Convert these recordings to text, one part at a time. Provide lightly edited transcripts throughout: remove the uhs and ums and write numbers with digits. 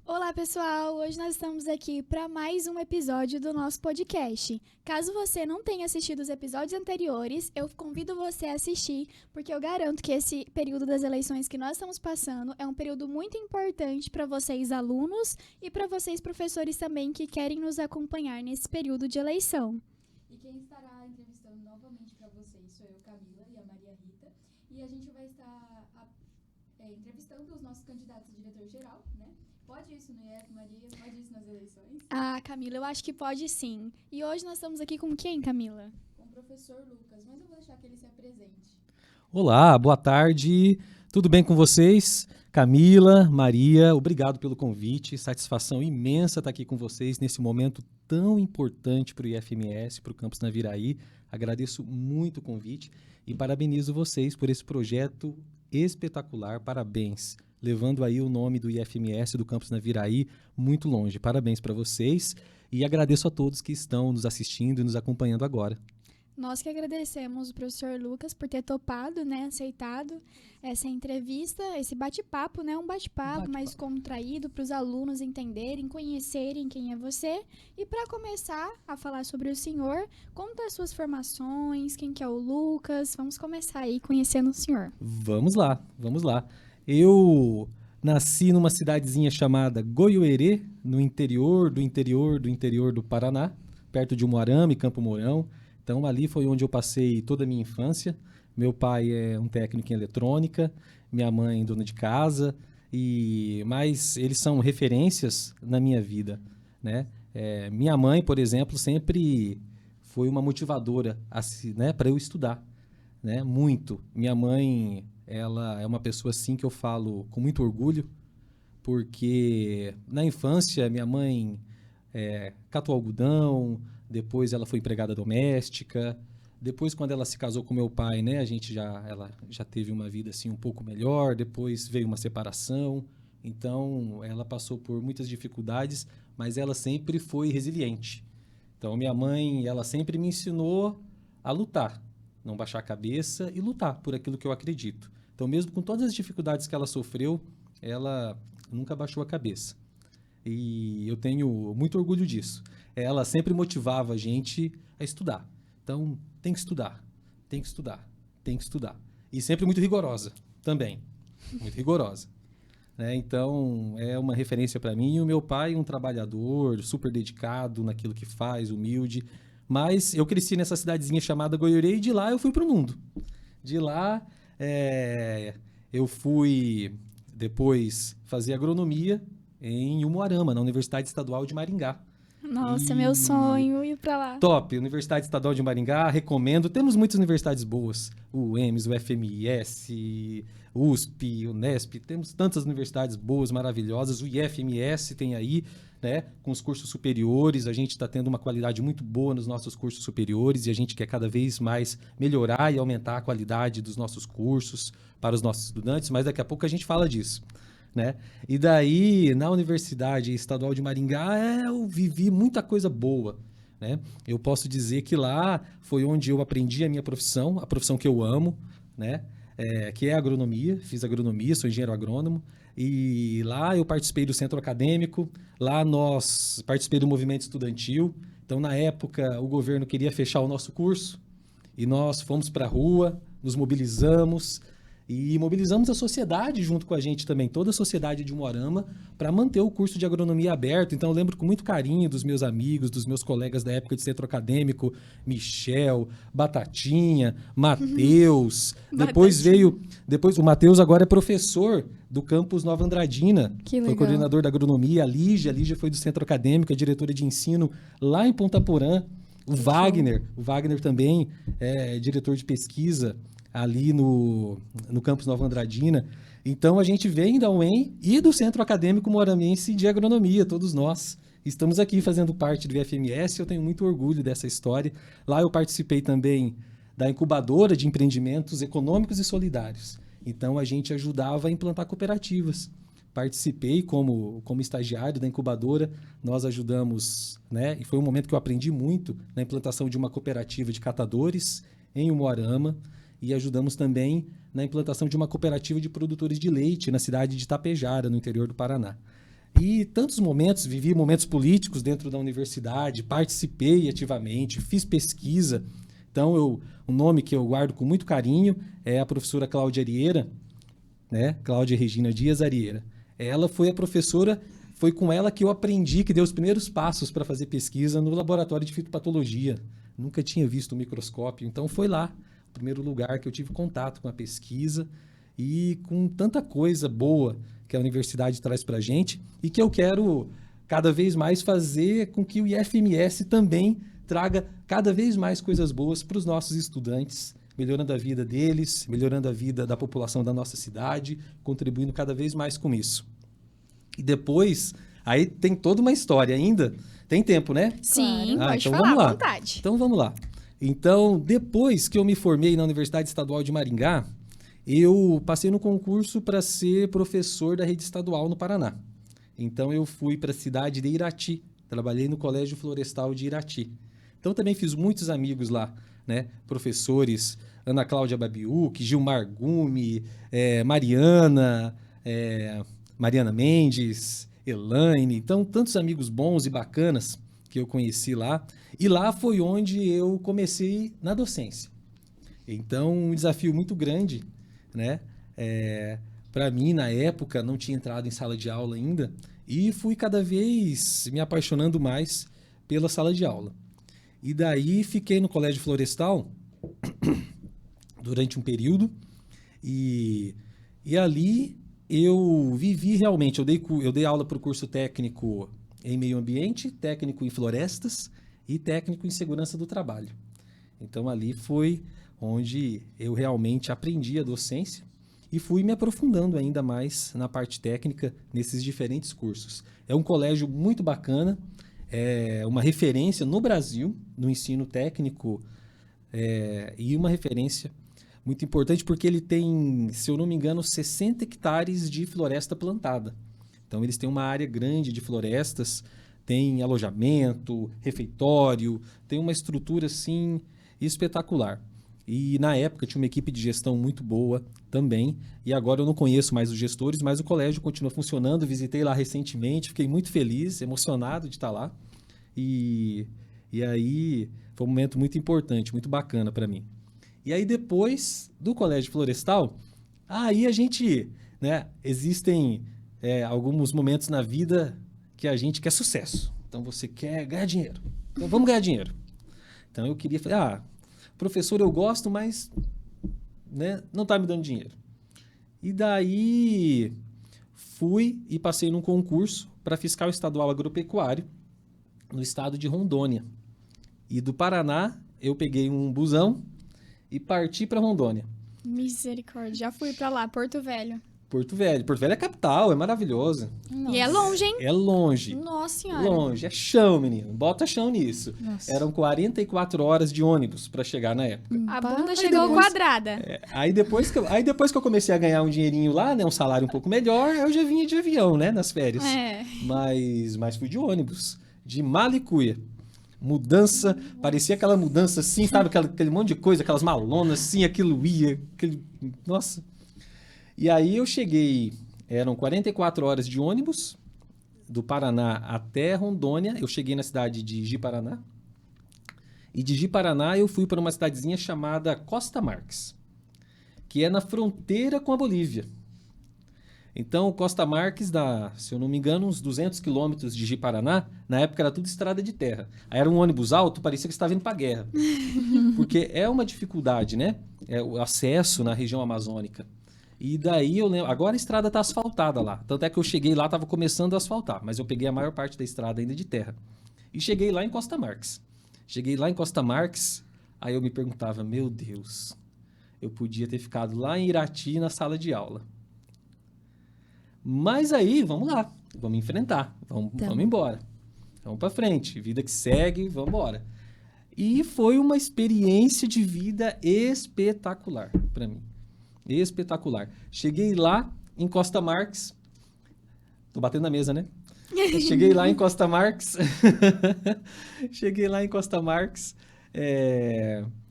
Olá, pessoal! Hoje nós estamos aqui para mais um episódio do nosso podcast. Caso você não tenha assistido os episódios anteriores, eu convido você a assistir, porque eu garanto que esse período das eleições que nós estamos passando é um período muito importante para vocês, alunos, e para vocês, professores, também, que querem nos acompanhar nesse período de eleição. E quem estará entrevistando novamente para vocês sou eu, Camila, e a Maria Rita. E a gente vai estar entrevistando os nossos candidatos a diretor-geral, né? Pode isso no IF, Maria? Pode isso nas eleições? Ah, Camila, eu acho que pode sim. E hoje nós estamos aqui com quem, Camila? Com o professor Lucas, mas eu vou deixar que ele se apresente. Olá, boa tarde. Tudo bem com vocês? Camila, Maria, obrigado pelo convite. Satisfação imensa estar aqui com vocês nesse momento tão importante para o IFMS, para o Campus Naviraí. Agradeço muito o convite e parabenizo vocês por esse projeto espetacular. Parabéns. Levando aí o nome do IFMS, do Campus Naviraí, muito longe. Parabéns para vocês e agradeço a todos que estão nos assistindo e nos acompanhando agora. Nós que agradecemos o professor Lucas por ter topado, aceitado essa entrevista, esse bate-papo, um bate-papo mais contraído para os alunos entenderem, conhecerem quem é você. E para começar a falar sobre o senhor, conta as suas formações, quem que é o Lucas. Vamos começar aí conhecendo o senhor. Vamos lá. Eu nasci numa cidadezinha chamada Goiuerê, no interior do Paraná, perto de Umuarama e Campo Mourão. Então, ali foi onde eu passei toda a minha infância. Meu pai é um técnico em eletrônica, minha mãe dona de casa, mas eles são referências na minha vida, né? Minha mãe, por exemplo, sempre foi uma motivadora para eu estudar, né? Muito. Minha mãe, ela é uma pessoa assim que eu falo com muito orgulho, porque na infância minha mãe catou algodão, depois ela foi empregada doméstica, depois quando ela se casou com meu pai, né, ela já teve uma vida assim um pouco melhor, depois veio uma separação, então ela passou por muitas dificuldades, mas ela sempre foi resiliente. Então minha mãe, ela sempre me ensinou a lutar, não baixar a cabeça e lutar por aquilo que eu acredito. Então mesmo com todas as dificuldades que ela sofreu, ela nunca baixou a cabeça. E eu tenho muito orgulho disso. Ela sempre motivava a gente a estudar. Então, tem que estudar, tem que estudar, tem que estudar. E sempre muito rigorosa também, muito rigorosa. Né? Então, é uma referência para mim. E o meu pai, um trabalhador, super dedicado naquilo que faz, humilde. Mas eu cresci nessa cidadezinha chamada Goiuerê e de lá eu fui para o mundo. De lá, eu fui depois fazer agronomia em Umuarama, na Universidade Estadual de Maringá. Nossa, meu sonho ir para lá. Top, Universidade Estadual de Maringá, recomendo. Temos muitas universidades boas, o UEMS, o FMS, USP, Unesp, temos tantas universidades boas, maravilhosas. O IFMS tem aí, né, com os cursos superiores, a gente está tendo uma qualidade muito boa nos nossos cursos superiores e a gente quer cada vez mais melhorar e aumentar a qualidade dos nossos cursos para os nossos estudantes, mas daqui a pouco a gente fala disso. Né? E daí, na Universidade Estadual de Maringá, eu vivi muita coisa boa. Né? Eu posso dizer que lá foi onde eu aprendi a minha profissão, a profissão que eu amo, né? Que é a agronomia. Fiz agronomia, sou engenheiro agrônomo. E lá eu participei do centro acadêmico, lá nós participei do movimento estudantil. Então, na época, o governo queria fechar o nosso curso e nós fomos para a rua, nos mobilizamos. E mobilizamos a sociedade junto com a gente também, toda a sociedade de Umuarama, para manter o curso de agronomia aberto. Então, eu lembro com muito carinho dos meus amigos, dos meus colegas da época de centro acadêmico, Michel, Batatinha, Matheus. Depois o Matheus agora é professor do campus Nova Andradina. Que legal. Foi coordenador da agronomia. A Lígia foi do centro acadêmico, é diretora de ensino lá em Ponta Porã. O Wagner também é diretor de pesquisa ali no campus Nova Andradina. Então, a gente vem da UEM e do Centro Acadêmico Moaramense de Agronomia, todos nós. Estamos aqui fazendo parte do IFMS, eu tenho muito orgulho dessa história. Lá eu participei também da incubadora de empreendimentos econômicos e solidários. Então, a gente ajudava a implantar cooperativas. Participei como estagiário da incubadora, nós ajudamos, né? E foi um momento que eu aprendi muito na implantação de uma cooperativa de catadores em Umuarama. E ajudamos também na implantação de uma cooperativa de produtores de leite na cidade de Itapejara, no interior do Paraná. E tantos momentos, vivi momentos políticos dentro da universidade, participei ativamente, fiz pesquisa. Então, o nome que eu guardo com muito carinho é a professora Cláudia Arieira, né? Cláudia Regina Dias Arieira. Ela foi a professora, foi com ela que eu aprendi, que deu os primeiros passos para fazer pesquisa no laboratório de fitopatologia. Nunca tinha visto um microscópio, então foi lá, o primeiro lugar que eu tive contato com a pesquisa e com tanta coisa boa que a universidade traz para a gente e que eu quero cada vez mais fazer com que o IFMS também traga cada vez mais coisas boas para os nossos estudantes, melhorando a vida deles, melhorando a vida da população da nossa cidade, contribuindo cada vez mais com isso. E depois, aí tem toda uma história ainda. Tem tempo, né? Sim, pode então falar vamos lá. à vontade. Então vamos lá. Então, depois que eu me formei na Universidade Estadual de Maringá, eu passei no concurso para ser professor da rede estadual no Paraná. Então, eu fui para a cidade de Irati. Trabalhei no Colégio Florestal de Irati. Então, também fiz muitos amigos lá, né? Professores Ana Cláudia Babiuk, Gilmar Gume, Mariana Mendes, Elaine. Então, tantos amigos bons e bacanas que eu conheci lá. E lá foi onde eu comecei na docência. Então, um desafio muito grande, né? Para mim, na época, não tinha entrado em sala de aula ainda e fui cada vez me apaixonando mais pela sala de aula. E daí fiquei no Colégio Florestal durante um período e ali eu vivi realmente, eu dei aula para o curso técnico em meio ambiente, técnico em florestas e técnico em segurança do trabalho. Então ali foi onde eu realmente aprendi a docência e fui me aprofundando ainda mais na parte técnica nesses diferentes cursos. É um colégio muito bacana, é uma referência no Brasil no ensino técnico e uma referência muito importante porque ele tem, se eu não me engano, 60 hectares de floresta plantada. Então eles têm uma área grande de florestas, tem alojamento, refeitório, tem uma estrutura assim espetacular. E na época tinha uma equipe de gestão muito boa também. E agora eu não conheço mais os gestores, mas o colégio continua funcionando. Visitei lá recentemente, fiquei muito feliz, emocionado de estar lá. E aí foi um momento muito importante, muito bacana para mim. E aí depois do Colégio Florestal, aí a gente, né, existem alguns momentos na vida que a gente quer sucesso. Então você quer ganhar dinheiro. Então vamos ganhar dinheiro. Então eu queria falar, professor, eu gosto, mas né, não está me dando dinheiro. E daí fui e passei num concurso para fiscal estadual agropecuário no estado de Rondônia. E do Paraná eu peguei um busão e parti para Rondônia. Misericórdia, já fui para lá, Porto Velho. Porto Velho é capital, é maravilhosa. Nossa. E é longe, hein? É longe. Nossa Senhora. Longe, é chão, menino. Bota chão nisso. Nossa. Eram 44 horas de ônibus para chegar na época. A bunda chegou quadrada. Aí depois que eu comecei a ganhar um dinheirinho lá, né, um salário um pouco melhor, eu já vinha de avião, né, nas férias. Mas fui de ônibus, de Malicuia. Mudança, parecia aquela mudança assim, sabe, aquele monte de coisa, aquelas malonas assim, aquilo ia, nossa. E aí eu cheguei, eram 44 horas de ônibus, do Paraná até Rondônia. Eu cheguei na cidade de Ji-Paraná. E de Ji-Paraná eu fui para uma cidadezinha chamada Costa Marques, que é na fronteira com a Bolívia. Então, Costa Marques dá, se eu não me engano, uns 200 quilômetros de Ji-Paraná. Na época era tudo estrada de terra. Aí era um ônibus alto, parecia que você estava indo para a guerra. Porque é uma dificuldade, né? É o acesso na região amazônica. E daí eu lembro, agora a estrada está asfaltada lá. Tanto é que eu cheguei lá, estava começando a asfaltar, mas eu peguei a maior parte da estrada ainda de terra. E cheguei lá em Costa Marques. Aí eu me perguntava, meu Deus, eu podia ter ficado lá em Irati na sala de aula. Mas aí, vamos lá, vamos enfrentar, vamos embora. Vamos para frente, vida que segue, vamos embora. E foi uma experiência de vida espetacular para mim. Espetacular. Cheguei lá em Costa Marques. Tô batendo na mesa, né? Cheguei lá em Costa Marques.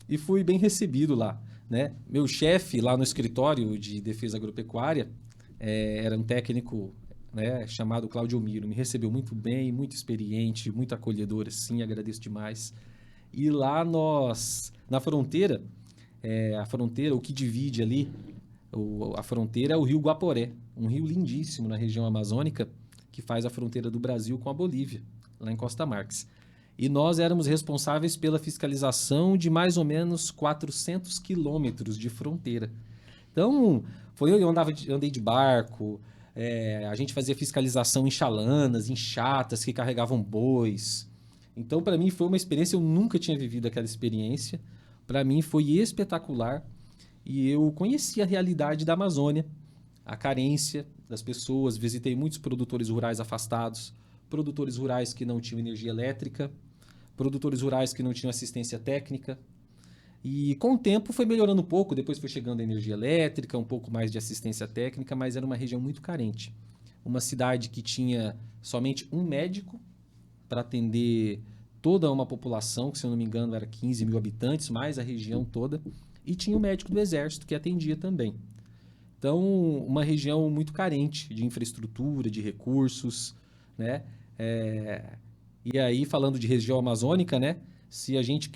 E fui bem recebido lá, né? Meu chefe lá no escritório de defesa agropecuária era um técnico né, chamado Claudio Miro. Me recebeu muito bem, muito experiente, muito acolhedor, assim, agradeço demais. E lá na fronteira, o que divide ali, a fronteira é o rio Guaporé, um rio lindíssimo na região amazônica, que faz a fronteira do Brasil com a Bolívia, lá em Costa Marques. E nós éramos responsáveis pela fiscalização de mais ou menos 400 quilômetros de fronteira. Então, eu andei de barco, a gente fazia fiscalização em chalanas, em chatas que carregavam bois. Então, para mim, foi uma experiência, eu nunca tinha vivido aquela experiência. Para mim, foi espetacular. E eu conheci a realidade da Amazônia, a carência das pessoas. Visitei muitos produtores rurais afastados, produtores rurais que não tinham energia elétrica, produtores rurais que não tinham assistência técnica. E com o tempo foi melhorando um pouco, depois foi chegando a energia elétrica, um pouco mais de assistência técnica, mas era uma região muito carente. Uma cidade que tinha somente um médico para atender toda uma população, que se eu não me engano era 15 mil habitantes, mais a região toda, e tinha o médico do Exército que atendia também. Então, uma região muito carente de infraestrutura, de recursos, né? E aí, falando de região amazônica, né? Se a gente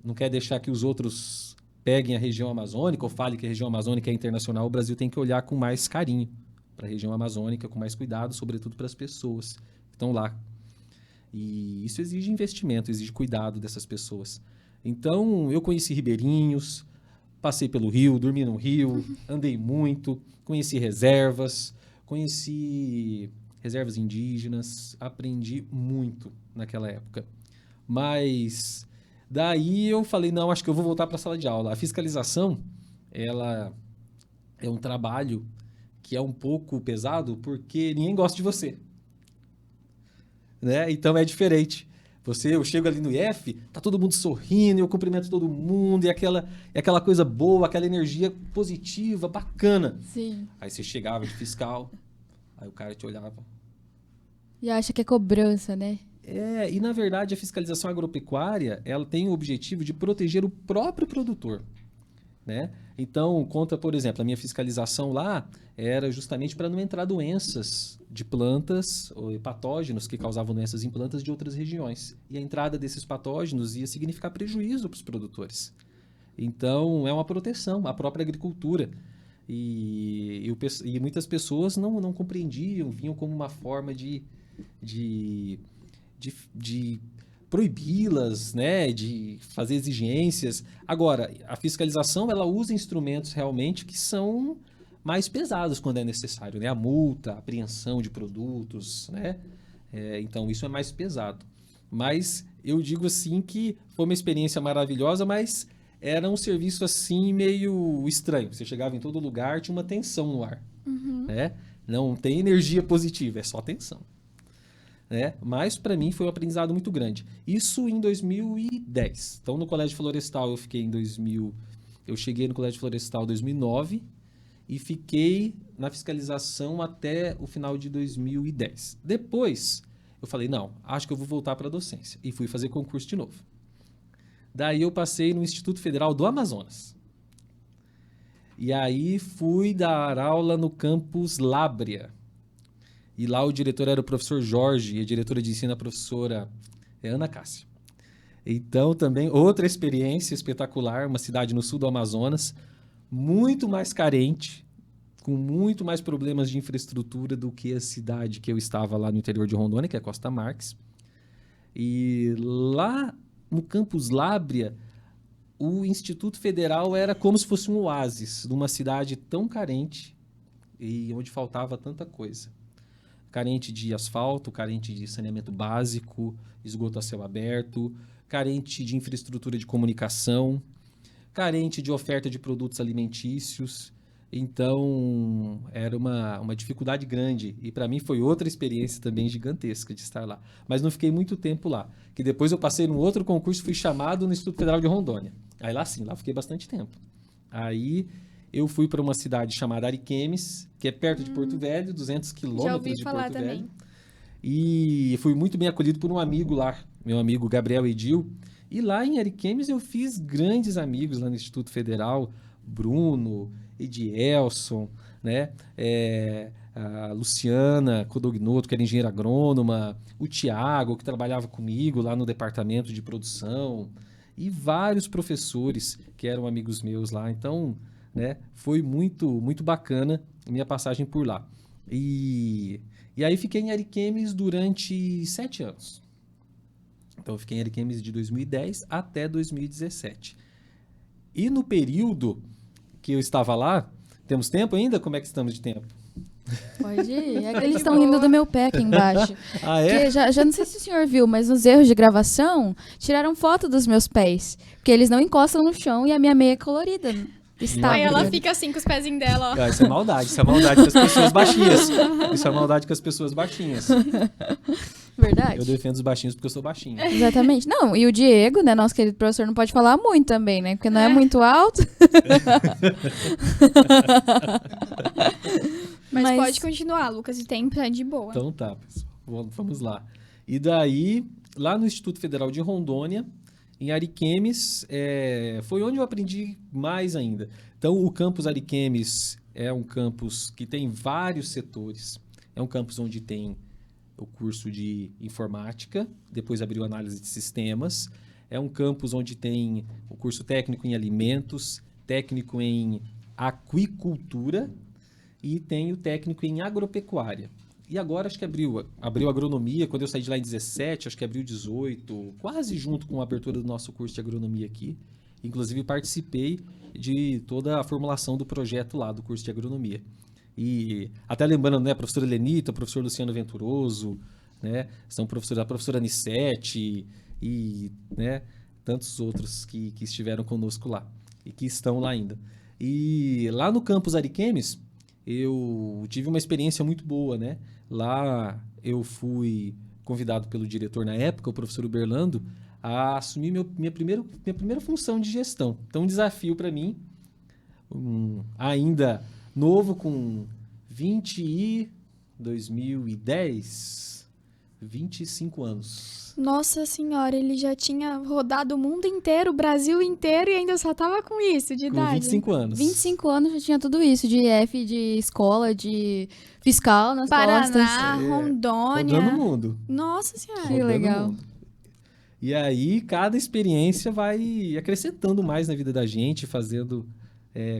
não quer deixar que os outros peguem a região amazônica ou falem que a região amazônica é internacional, o Brasil tem que olhar com mais carinho para a região amazônica, com mais cuidado, sobretudo para as pessoas que estão lá. E isso exige investimento, exige cuidado dessas pessoas. Então, eu conheci ribeirinhos, passei pelo rio, dormi no rio, andei muito, conheci reservas indígenas, aprendi muito naquela época. Mas daí eu falei, não, acho que eu vou voltar para a sala de aula. A fiscalização, ela é um trabalho que é um pouco pesado porque ninguém gosta de você. Né? Então é diferente. Eu chego ali no IF, tá todo mundo sorrindo, eu cumprimento todo mundo, e aquela coisa boa, aquela energia positiva, bacana. Sim. Aí você chegava de fiscal, aí o cara te olhava. E acha que é cobrança, né? E na verdade a fiscalização agropecuária, ela tem o objetivo de proteger o próprio produtor, né? Então, conta, por exemplo, a minha fiscalização lá era justamente para não entrar doenças de plantas ou patógenos que causavam doenças em plantas de outras regiões. E a entrada desses patógenos ia significar prejuízo para os produtores. Então, é uma proteção à própria agricultura. E muitas pessoas não compreendiam, vinham como uma forma de proibi-las, né, de fazer exigências. Agora, a fiscalização, ela usa instrumentos realmente que são mais pesados quando é necessário, né? A multa, a apreensão de produtos, né? Então, isso é mais pesado. Mas eu digo assim que foi uma experiência maravilhosa, mas era um serviço assim meio estranho. Você chegava em todo lugar, tinha uma tensão no ar, né? Não tem energia positiva, é só tensão. Né? Mas para mim foi um aprendizado muito grande. Isso em 2010. Então no Colégio Florestal eu cheguei no Colégio Florestal em 2009 e fiquei na fiscalização até o final de 2010. Depois eu falei, não, acho que eu vou voltar para a docência e fui fazer concurso de novo. Daí eu passei no Instituto Federal do Amazonas. E aí fui dar aula no campus Lábrea. E lá o diretor era o professor Jorge e a diretora de ensino a professora Ana Cássia. Então, também outra experiência espetacular, uma cidade no sul do Amazonas, muito mais carente, com muito mais problemas de infraestrutura do que a cidade que eu estava lá no interior de Rondônia, que é Costa Marques. E lá no campus Lábrea, o Instituto Federal era como se fosse um oásis de uma cidade tão carente e onde faltava tanta coisa. Carente de asfalto, carente de saneamento básico, esgoto a céu aberto, carente de infraestrutura de comunicação, carente de oferta de produtos alimentícios. Então, era uma dificuldade grande. E para mim foi outra experiência também gigantesca de estar lá. Mas não fiquei muito tempo lá. Que depois eu passei num outro concurso e fui chamado no Instituto Federal de Rondônia. Aí lá sim, lá fiquei bastante tempo. Aí eu fui para uma cidade chamada Ariquemes, que é perto de Porto Velho, 200 quilômetros de Porto Velho. E fui muito bem acolhido por um amigo lá, meu amigo Gabriel Edil. E lá em Ariquemes eu fiz grandes amigos lá no Instituto Federal, Bruno, Edielson, né? a Luciana Codognoto, que era engenheira agrônoma, o Tiago, que trabalhava comigo lá no departamento de produção, e vários professores que eram amigos meus lá. Então, né, foi muito, muito bacana a minha passagem por lá. E aí fiquei em Ariquemes durante 7 anos. Então, eu fiquei em Ariquemes de 2010 até 2017. E no período que eu estava lá, temos tempo ainda? Como é que estamos de tempo? Pode ir. É que eles estão rindo do meu pé aqui embaixo. Ah, é? Porque já não sei se o senhor viu, mas nos erros de gravação, tiraram foto dos meus pés. Porque eles não encostam no chão e a minha meia é colorida. Está Aí ela colorida. fica assim com os pezinhos dela, ó. Ah, isso é maldade. Isso é maldade com as pessoas baixinhas. Isso é maldade com as pessoas baixinhas. Verdade. Eu defendo os baixinhos porque eu sou baixinho. Exatamente. Não, e o Diego, né, nosso querido professor, não pode falar muito também, né? Porque não é muito alto. Mas pode continuar, Lucas, o tempo é de boa. Então tá, pessoal. Vamos lá. E daí, lá no Instituto Federal de Rondônia, em Ariquemes, foi onde eu aprendi mais ainda. Então, o campus Ariquemes é um campus que tem vários setores. É um campus onde tem o curso de informática, depois abriu análise de sistemas. É um campus onde tem o curso técnico em alimentos, técnico em aquicultura e tem o técnico em agropecuária. E agora acho que abriu agronomia, quando eu saí de lá em 17, acho que abriu 18, quase junto com a abertura do nosso curso de agronomia aqui. Inclusive participei de toda a formulação do projeto lá do curso de agronomia. E até lembrando, né, a professora Helenita, o professor Luciano Venturoso, né, são professores, a professora Anissete e, né, tantos outros que estiveram conosco lá e que estão lá ainda. E lá no campus Ariquemes, eu tive uma experiência muito boa, né? Lá eu fui convidado pelo diretor na época, o professor Uberlando, a assumir minha primeira função de gestão. Então, um desafio para mim, ainda novo, com 2010, 25 anos. Nossa senhora, ele já tinha rodado o mundo inteiro, o Brasil inteiro, e ainda só tava com isso de Com idade. 25 anos. 25 anos já tinha tudo isso, de F, de escola, de fiscal nas costas. Paraná, Rondônia. Rodando o mundo. Nossa senhora. Que Rodando o legal. mundo. E aí, cada experiência vai acrescentando mais na vida da gente, fazendo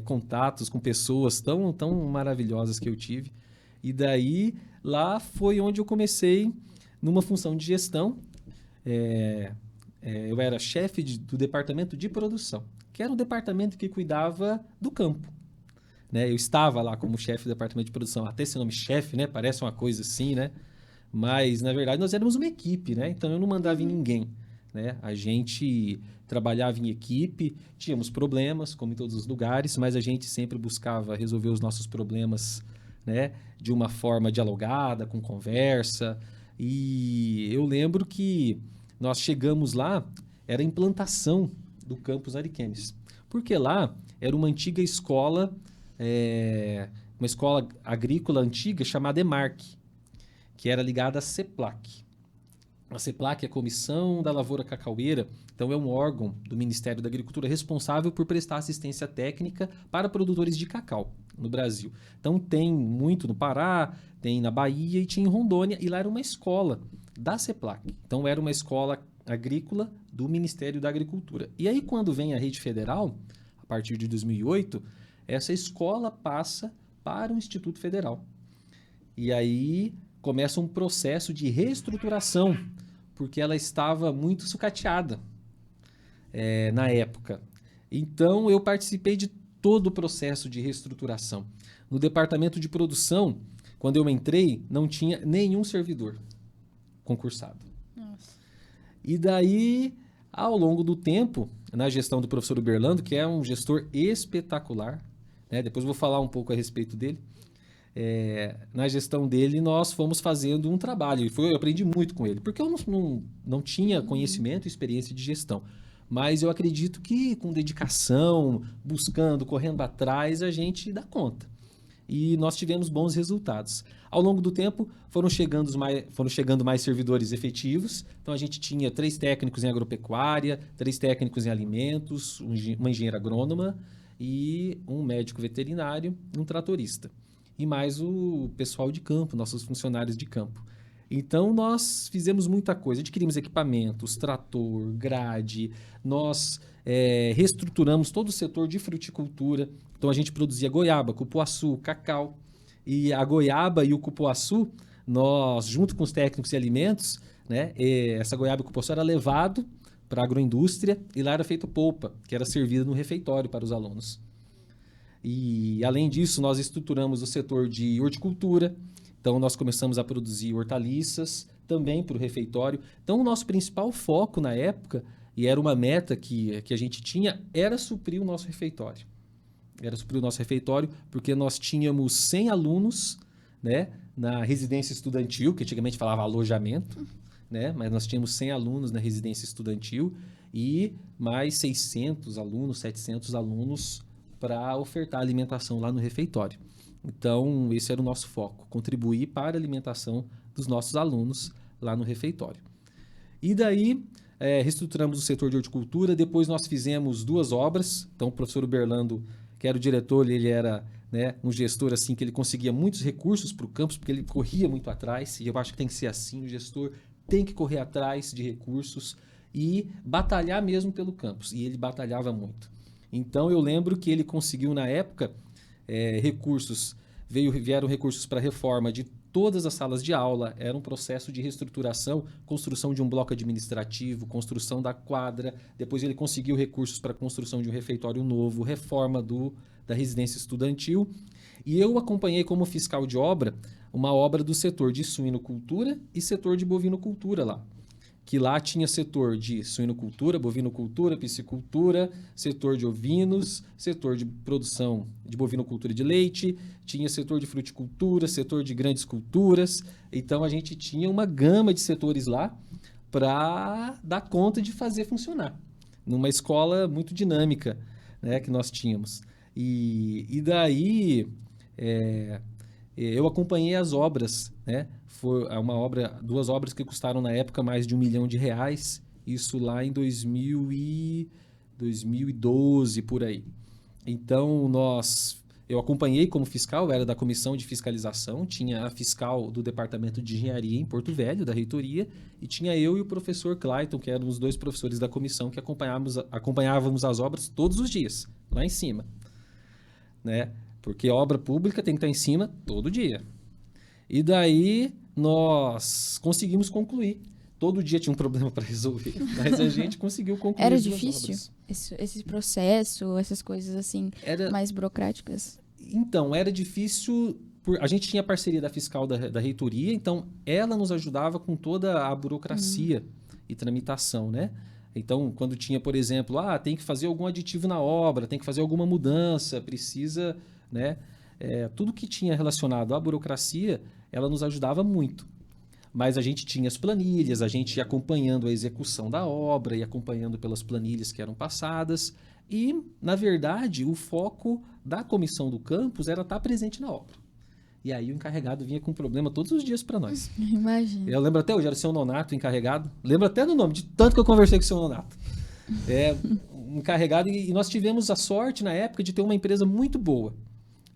contatos com pessoas tão maravilhosas que eu tive. E daí, lá foi onde eu comecei numa função de gestão. Eu era chefe do departamento de produção, que era um departamento que cuidava do campo. Né? Eu estava lá como chefe do departamento de produção. Até esse nome chefe, né? Parece uma coisa assim, né? Mas, na verdade, nós éramos uma equipe, né? Então, eu não mandava em ninguém. Né? A gente trabalhava em equipe, tínhamos problemas, como em todos os lugares, mas a gente sempre buscava resolver os nossos problemas, né, de uma forma dialogada, com conversa. E eu lembro que nós chegamos lá, era a implantação do campus Ariquemes, porque lá era uma antiga escola, uma escola agrícola antiga chamada EMARC, que era ligada à CEPLAC. A CEPLAC é a Comissão da Lavoura Cacaueira, então é um órgão do Ministério da Agricultura responsável por prestar assistência técnica para produtores de cacau no Brasil. Então tem muito no Pará, tem na Bahia e tinha em Rondônia, e lá era uma escola da CEPLAC. Então era uma escola agrícola do Ministério da Agricultura. E aí quando vem a rede federal, a partir de 2008, essa escola passa para o Instituto Federal. E aí começa um processo de reestruturação, porque ela estava muito sucateada na época. Então, eu participei de todo o processo de reestruturação. No departamento de produção, quando eu entrei, não tinha nenhum servidor concursado. Nossa. E daí, ao longo do tempo, na gestão do professor Uberlando, que é um gestor espetacular, né? Depois eu vou falar um pouco a respeito dele. Na gestão dele, nós fomos fazendo um trabalho. Eu aprendi muito com ele, porque eu não tinha conhecimento e experiência de gestão. Mas eu acredito que com dedicação, buscando, correndo atrás, a gente dá conta. E nós tivemos bons resultados. Ao longo do tempo, foram chegando mais servidores efetivos. Então, a gente tinha 3 técnicos em agropecuária, 3 técnicos em alimentos, uma engenheira agrônoma e um médico veterinário e um tratorista. e mais o pessoal de campo, nossos funcionários de campo. Então, nós fizemos muita coisa. Adquirimos equipamentos, trator, grade. Nós reestruturamos todo o setor de fruticultura. Então, a gente produzia goiaba, cupuaçu, cacau. E a goiaba e o cupuaçu, nós, junto com os técnicos de alimentos, né, essa goiaba e cupuaçu era levado para a agroindústria e lá era feito polpa, que era servida no refeitório para os alunos. E, além disso, nós estruturamos o setor de horticultura. Então, nós começamos a produzir hortaliças também para o refeitório. Então, o nosso principal foco na época, e era uma meta que a gente tinha, era suprir o nosso refeitório. Era suprir o nosso refeitório, porque nós tínhamos 100 alunos, né, na residência estudantil, que antigamente falava alojamento, né, mas nós tínhamos 100 alunos na residência estudantil e mais 600 alunos, 700 alunos para ofertar alimentação lá no refeitório. Então, esse era o nosso foco, contribuir para a alimentação dos nossos alunos lá no refeitório. E daí, reestruturamos o setor de horticultura, depois nós fizemos 2 obras. Então, o professor Uberlando, que era o diretor, ele era, né, um gestor assim, que ele conseguia muitos recursos para o campus, porque ele corria muito atrás, e eu acho que tem que ser assim, o gestor tem que correr atrás de recursos e batalhar mesmo pelo campus, e ele batalhava muito. Então, eu lembro que ele conseguiu, na época, recursos, vieram recursos para a reforma de todas as salas de aula, era um processo de reestruturação, construção de um bloco administrativo, construção da quadra, depois ele conseguiu recursos para a construção de um refeitório novo, reforma da residência estudantil, e eu acompanhei como fiscal de obra uma obra do setor de suinocultura e setor de bovinocultura lá. Que lá tinha setor de suinocultura, bovinocultura, piscicultura, setor de ovinos, setor de produção de bovinocultura de leite, tinha setor de fruticultura, setor de grandes culturas. Então, a gente tinha uma gama de setores lá para dar conta de fazer funcionar. Numa escola muito dinâmica, né, que nós tínhamos. E daí, eu acompanhei as obras, né? Foi uma 2 obras que custaram na época mais de R$1 milhão, isso lá em 2012, por aí. Então, eu acompanhei como fiscal, era da comissão de fiscalização, tinha a fiscal do departamento de engenharia em Porto Velho, da reitoria, e tinha eu e o professor Clayton, que eram os 2 professores da comissão que acompanhávamos as obras todos os dias, lá em cima, né? Porque a obra pública tem que estar em cima todo dia. E daí nós conseguimos concluir. Todo dia tinha um problema para resolver, mas a gente conseguiu concluir. Era as 2 difícil obras. esse processo, essas coisas assim, mais burocráticas? Então, era difícil. A gente tinha a parceria da fiscal da reitoria, então ela nos ajudava com toda a burocracia e tramitação, né? Então, quando tinha, por exemplo, tem que fazer algum aditivo na obra, tem que fazer alguma mudança, precisa, né? Tudo que tinha relacionado à burocracia, ela nos ajudava muito. Mas a gente tinha as planilhas, a gente ia acompanhando a execução da obra e acompanhando pelas planilhas que eram passadas. E, na verdade, o foco da comissão do campus era estar presente na obra. E aí o encarregado vinha com problema todos os dias para nós. Imagina. Eu lembro até hoje, era o seu Nonato, encarregado. Lembro até do nome, de tanto que eu conversei com o seu Nonato. Encarregado, e nós tivemos a sorte, na época, de ter uma empresa muito boa.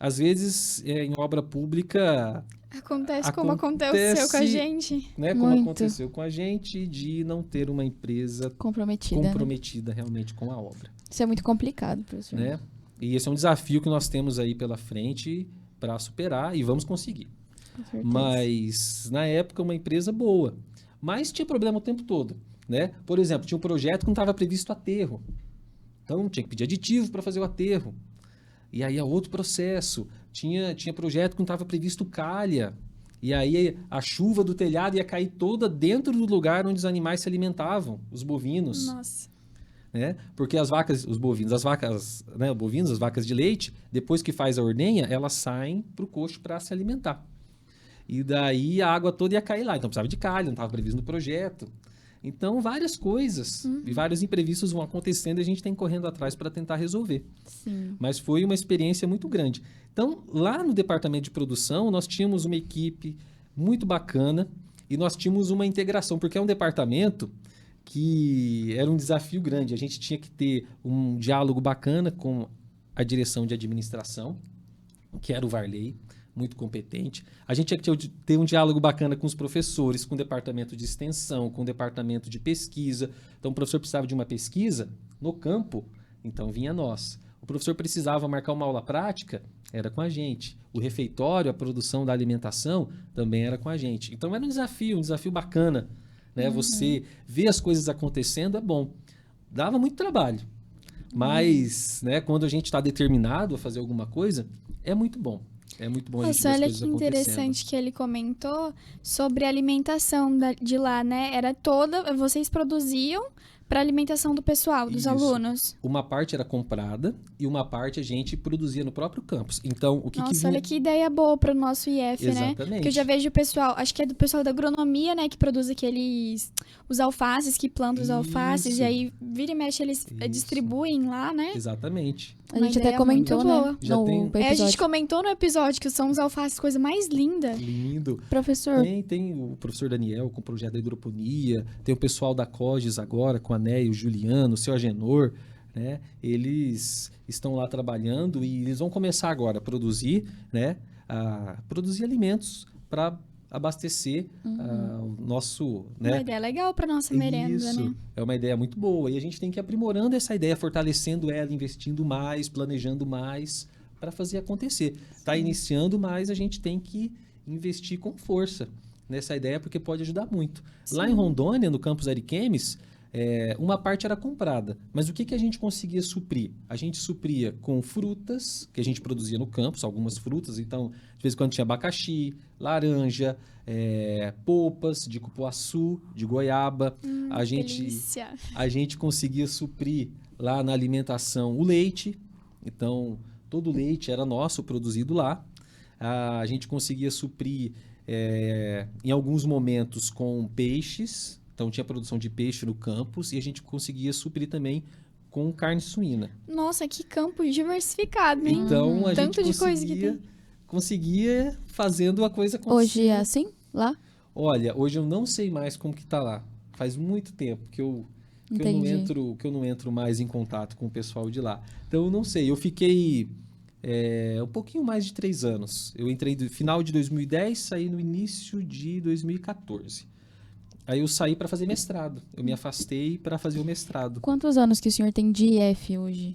Às vezes, em obra pública... Acontece como aconteceu com a gente. Né, como Muito. aconteceu com a gente, de não ter uma empresa comprometida realmente com a obra. Isso é muito complicado, professor. Né? E esse é um desafio que nós temos aí pela frente para superar e vamos conseguir. Com certeza. Mas, na época, uma empresa boa. Mas tinha problema o tempo todo. Né? Por exemplo, tinha um projeto que não estava previsto aterro. Então, tinha que pedir aditivo para fazer o aterro. E aí, é outro processo. Tinha projeto que não estava previsto calha. E aí, a chuva do telhado ia cair toda dentro do lugar onde os animais se alimentavam, os bovinos. Nossa. Né? Porque as vacas de leite, depois que faz a ordenha, elas saem para o coxo para se alimentar. E daí a água toda ia cair lá. Então precisava de calha, não estava previsto no projeto. Então várias coisas e vários imprevistos vão acontecendo e a gente tem correndo atrás para tentar resolver. Sim. Mas foi uma experiência muito grande. Então lá no departamento de produção nós tínhamos uma equipe muito bacana e nós tínhamos uma integração, porque é um departamento que era um desafio grande. A gente tinha que ter um diálogo bacana com a direção de administração, que era o Varley. muito competente. A gente tinha que ter um diálogo bacana com os professores, com o departamento de extensão, com o departamento de pesquisa. Então, o professor precisava de uma pesquisa no campo, então vinha nós. O professor precisava marcar uma aula prática, era com a gente. O refeitório, a produção da alimentação, também era com a gente. Então, era um desafio bacana, né? Você ver as coisas acontecendo é bom. Dava muito trabalho, mas né, quando a gente está determinado a fazer alguma coisa, é muito bom. É muito bom a gente ver Nossa, as olha coisas que interessante que ele comentou sobre a alimentação de lá, né? Era toda, vocês produziam para alimentação do pessoal, dos Isso. alunos. Uma parte era comprada e uma parte a gente produzia no próprio campus. Então, o que Nossa, vinha... olha que ideia boa para o nosso IF, né? Exatamente. Porque eu já vejo o pessoal, acho que é do pessoal da agronomia, né, que produz os alfaces, que planta os alfaces, Isso. e aí vira e mexe eles distribuem lá, né? Exatamente. A Uma gente até ideia comentou, muito né? boa. Já no tem- episódio. É, a gente comentou no episódio que são os alfaces, coisa mais linda. Lindo. Professor, Tem o professor Daniel com o projeto da hidroponia, tem o pessoal da COGES agora, com a Né, o Juliano, o seu Agenor, né? Eles estão lá trabalhando e eles vão começar agora a produzir, né? A produzir alimentos para abastecer o nosso, Uma né? ideia legal para nossa merenda, Isso, né? é uma ideia muito boa. E a gente tem que ir aprimorando essa ideia, fortalecendo ela, investindo mais, planejando mais para fazer acontecer. Está iniciando, mas a gente tem que investir com força nessa ideia, porque pode ajudar muito. Lá em Rondônia, no campus Ariquemes, uma parte era comprada. Mas o que a gente conseguia suprir? A gente supria com frutas, que a gente produzia no campus, algumas frutas. Então, de vez em quando tinha abacaxi, laranja, polpas de cupuaçu, de goiaba. Delícia. A gente conseguia suprir lá na alimentação o leite. Então, todo o leite era nosso, produzido lá. A gente conseguia suprir, em alguns momentos, com peixes. Então, tinha produção de peixe no campus. E a gente conseguia suprir também com carne suína. Nossa, que campo diversificado, hein? Então, a Tanto gente de coisa que tem. conseguia fazendo a coisa acontecer. hoje é assim? Lá? Olha, hoje eu não sei mais como que tá lá. Faz muito tempo que eu não entro mais em contato com o pessoal de lá. Então, eu não sei. Eu fiquei um pouquinho mais de 3 anos. Eu entrei no final de 2010, saí no início de 2014. Aí eu saí para fazer mestrado. Eu me afastei para fazer o mestrado. Quantos anos que o senhor tem de IF hoje?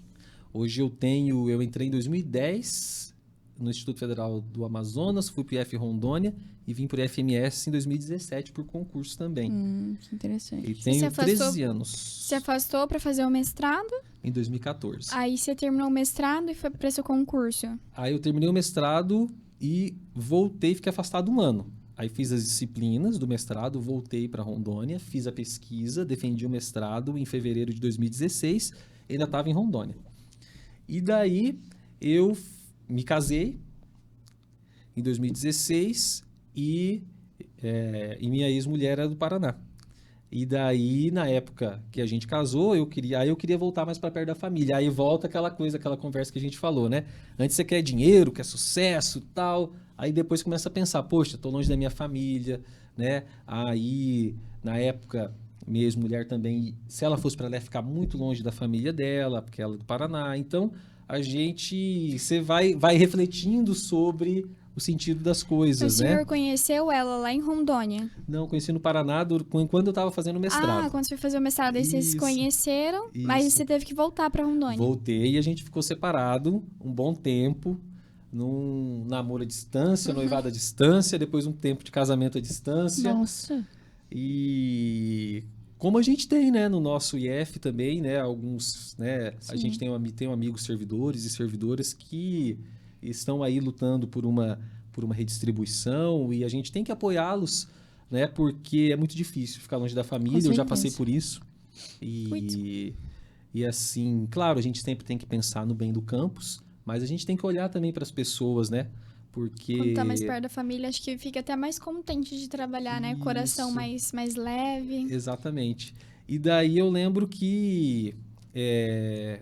Hoje eu entrei em 2010 no Instituto Federal do Amazonas, fui para o IF Rondônia e vim para o IFMS em 2017 por concurso também. Que interessante. E tenho se afastou- 13 anos. Se afastou para fazer o mestrado, Em 2014. aí você terminou o mestrado e foi para seu concurso. Aí eu terminei o mestrado e voltei, fiquei afastado 1 ano. Aí fiz as disciplinas do mestrado, voltei para Rondônia, fiz a pesquisa, defendi o mestrado em fevereiro de 2016, ainda estava em Rondônia. E daí eu me casei em 2016 e minha ex-mulher era do Paraná. E daí, na época que a gente casou, eu queria voltar mais para perto da família. Aí volta aquela conversa que a gente falou, né? Antes você quer dinheiro, quer sucesso, tal. Aí depois começa a pensar, poxa, tô longe da minha família, né? Aí, na época, minha ex-mulher também, se ela fosse para lá, ia ficar muito longe da família dela, porque ela é do Paraná. Então, você vai refletindo sobre o sentido das O coisas, senhor né? conheceu ela lá em Rondônia. Não, conheci no Paraná quando eu estava fazendo mestrado. Ah, quando você foi fazer o mestrado, aí vocês se Isso. conheceram, mas Isso. você teve que voltar para Rondônia. Voltei e a gente ficou separado um bom tempo, num namoro à distância, noivado à distância, depois um tempo de casamento à distância. Nossa. E como a gente tem, né, no nosso IF também, né, alguns, né, a gente tem amigos servidores e servidoras que estão aí lutando por uma redistribuição e a gente tem que apoiá-los, né, porque é muito difícil ficar longe da família, eu já certeza. passei por isso. E assim, claro, a gente sempre tem que pensar no bem do campus, mas a gente tem que olhar também para as pessoas, né? Porque Quando tá mais perto da família, acho que fica até mais contente de trabalhar, né? Coração Isso. mais leve. Exatamente. E daí eu lembro que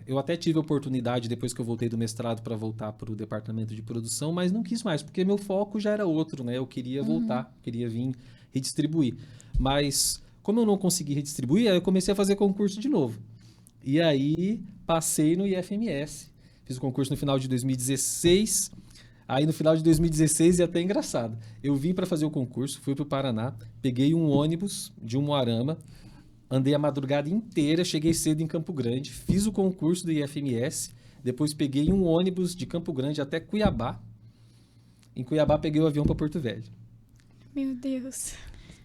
eu até tive a oportunidade, depois que eu voltei do mestrado, para voltar para o departamento de produção, mas não quis mais, porque meu foco já era outro, né? Eu queria voltar, queria vir redistribuir. Mas, como eu não consegui redistribuir, aí eu comecei a fazer concurso de novo. E aí, passei no IFMS. Fiz o concurso no final de 2016. Aí no final de 2016 é até engraçado. Eu vim para fazer o concurso, fui para o Paraná, peguei um ônibus de Umuarama, andei a madrugada inteira, cheguei cedo em Campo Grande, fiz o concurso do IFMS, depois peguei um ônibus de Campo Grande até Cuiabá. Em Cuiabá peguei o avião para Porto Velho, Meu Deus.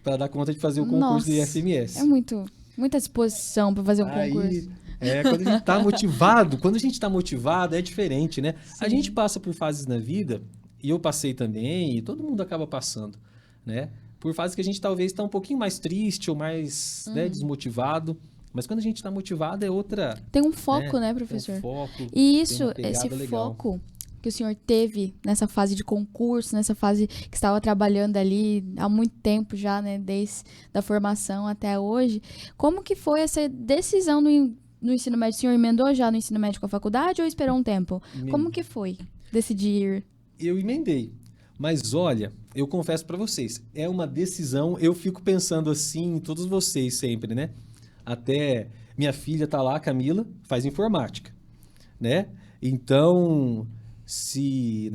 para dar conta de fazer o concurso do IFMS. É muita disposição para fazer um concurso. Quando a gente tá motivado é diferente, né? Sim. A gente passa por fases na vida, e eu passei também, e todo mundo acaba passando, né? Por fases que a gente talvez está um pouquinho mais triste ou mais né, desmotivado, mas quando a gente está motivado é outra... Tem um foco, né, professor? Tem um foco, E isso, tem uma pegada esse legal. foco que o senhor teve nessa fase de concurso, nessa fase que estava trabalhando ali há muito tempo já, né, desde a formação até hoje, como que foi essa decisão no ensino médio? O senhor emendou já no ensino médio com a faculdade ou esperou um tempo? Como que foi decidir? Eu emendei. Mas olha, eu confesso para vocês, é uma decisão, eu fico pensando assim em todos vocês sempre, né? Até minha filha tá lá, Camila, faz informática, né? Então, se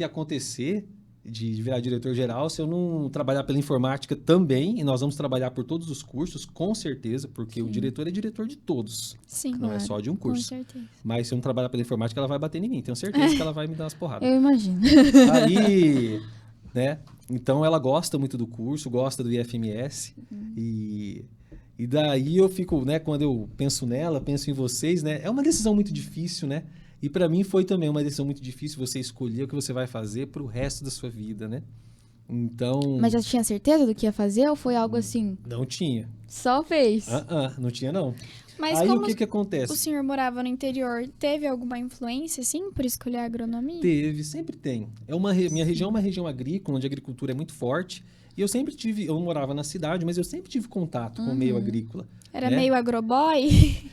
acontecer de virar diretor-geral, se eu não trabalhar pela informática também, e nós vamos trabalhar por todos os cursos, com certeza, porque o diretor é diretor de todos, Sim, não é só de um com curso. certeza. Mas se eu não trabalhar pela informática, ela vai bater em mim, tenho certeza que ela vai me dar umas porradas. Eu imagino. Aí, né? Então ela gosta muito do curso, gosta do IFMS e daí eu fico, né? Quando eu penso nela, penso em vocês, né? É uma decisão muito difícil, né? E para mim foi também uma decisão muito difícil você escolher o que você vai fazer pro resto da sua vida, né? Então... Mas já tinha certeza do que ia fazer ou foi algo assim? Não tinha. Só fez? Não tinha não. Mas Aí como o que acontece? o senhor morava no interior, teve alguma influência, assim, por escolher a agronomia? Teve, sempre tem. Minha região é uma região agrícola, onde a agricultura é muito forte. E eu morava na cidade, mas eu sempre tive contato com o meio agrícola. Era né? meio agroboy?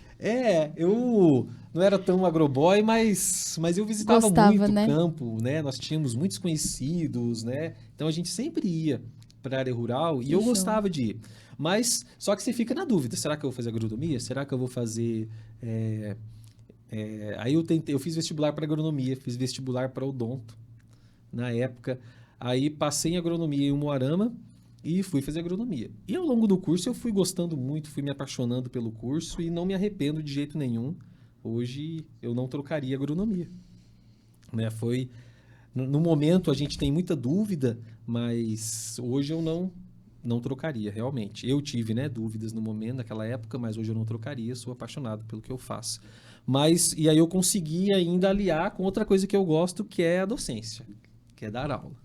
Eu não era tão agroboy, mas eu visitava Gostava, muito né? o campo, né? Nós tínhamos muitos conhecidos, né? Então a gente sempre ia para a área rural e eu show. gostava de ir. Mas só que você fica na dúvida, será que eu vou fazer agronomia? Será que eu vou fazer... Aí eu fiz vestibular para agronomia, fiz vestibular para odonto na época. Aí passei em agronomia em Umuarama e fui fazer agronomia. E ao longo do curso eu fui gostando muito, fui me apaixonando pelo curso e não me arrependo de jeito nenhum. Hoje eu não trocaria agronomia. Né? No momento a gente tem muita dúvida, mas hoje eu não trocaria, realmente. Eu tive, né, dúvidas no momento, naquela época, mas hoje eu não trocaria, sou apaixonado pelo que eu faço. E aí eu consegui ainda aliar com outra coisa que eu gosto, que é a docência, que é dar aula.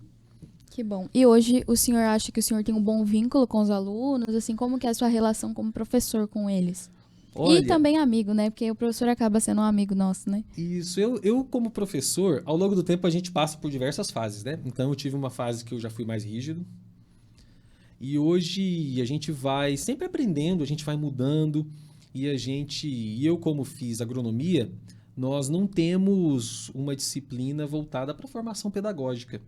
Que bom. E hoje o senhor acha que o senhor tem um bom vínculo com os alunos? Assim, como que é a sua relação como professor com eles? Olha, E também amigo, né? Porque o professor acaba sendo um amigo nosso, né? Isso, eu como professor, ao longo do tempo a gente passa por diversas fases, né? Então eu tive uma fase que eu já fui mais rígido. E hoje a gente vai sempre aprendendo, a gente vai mudando. E eu como fiz agronomia, nós não temos uma disciplina voltada para a formação pedagógica.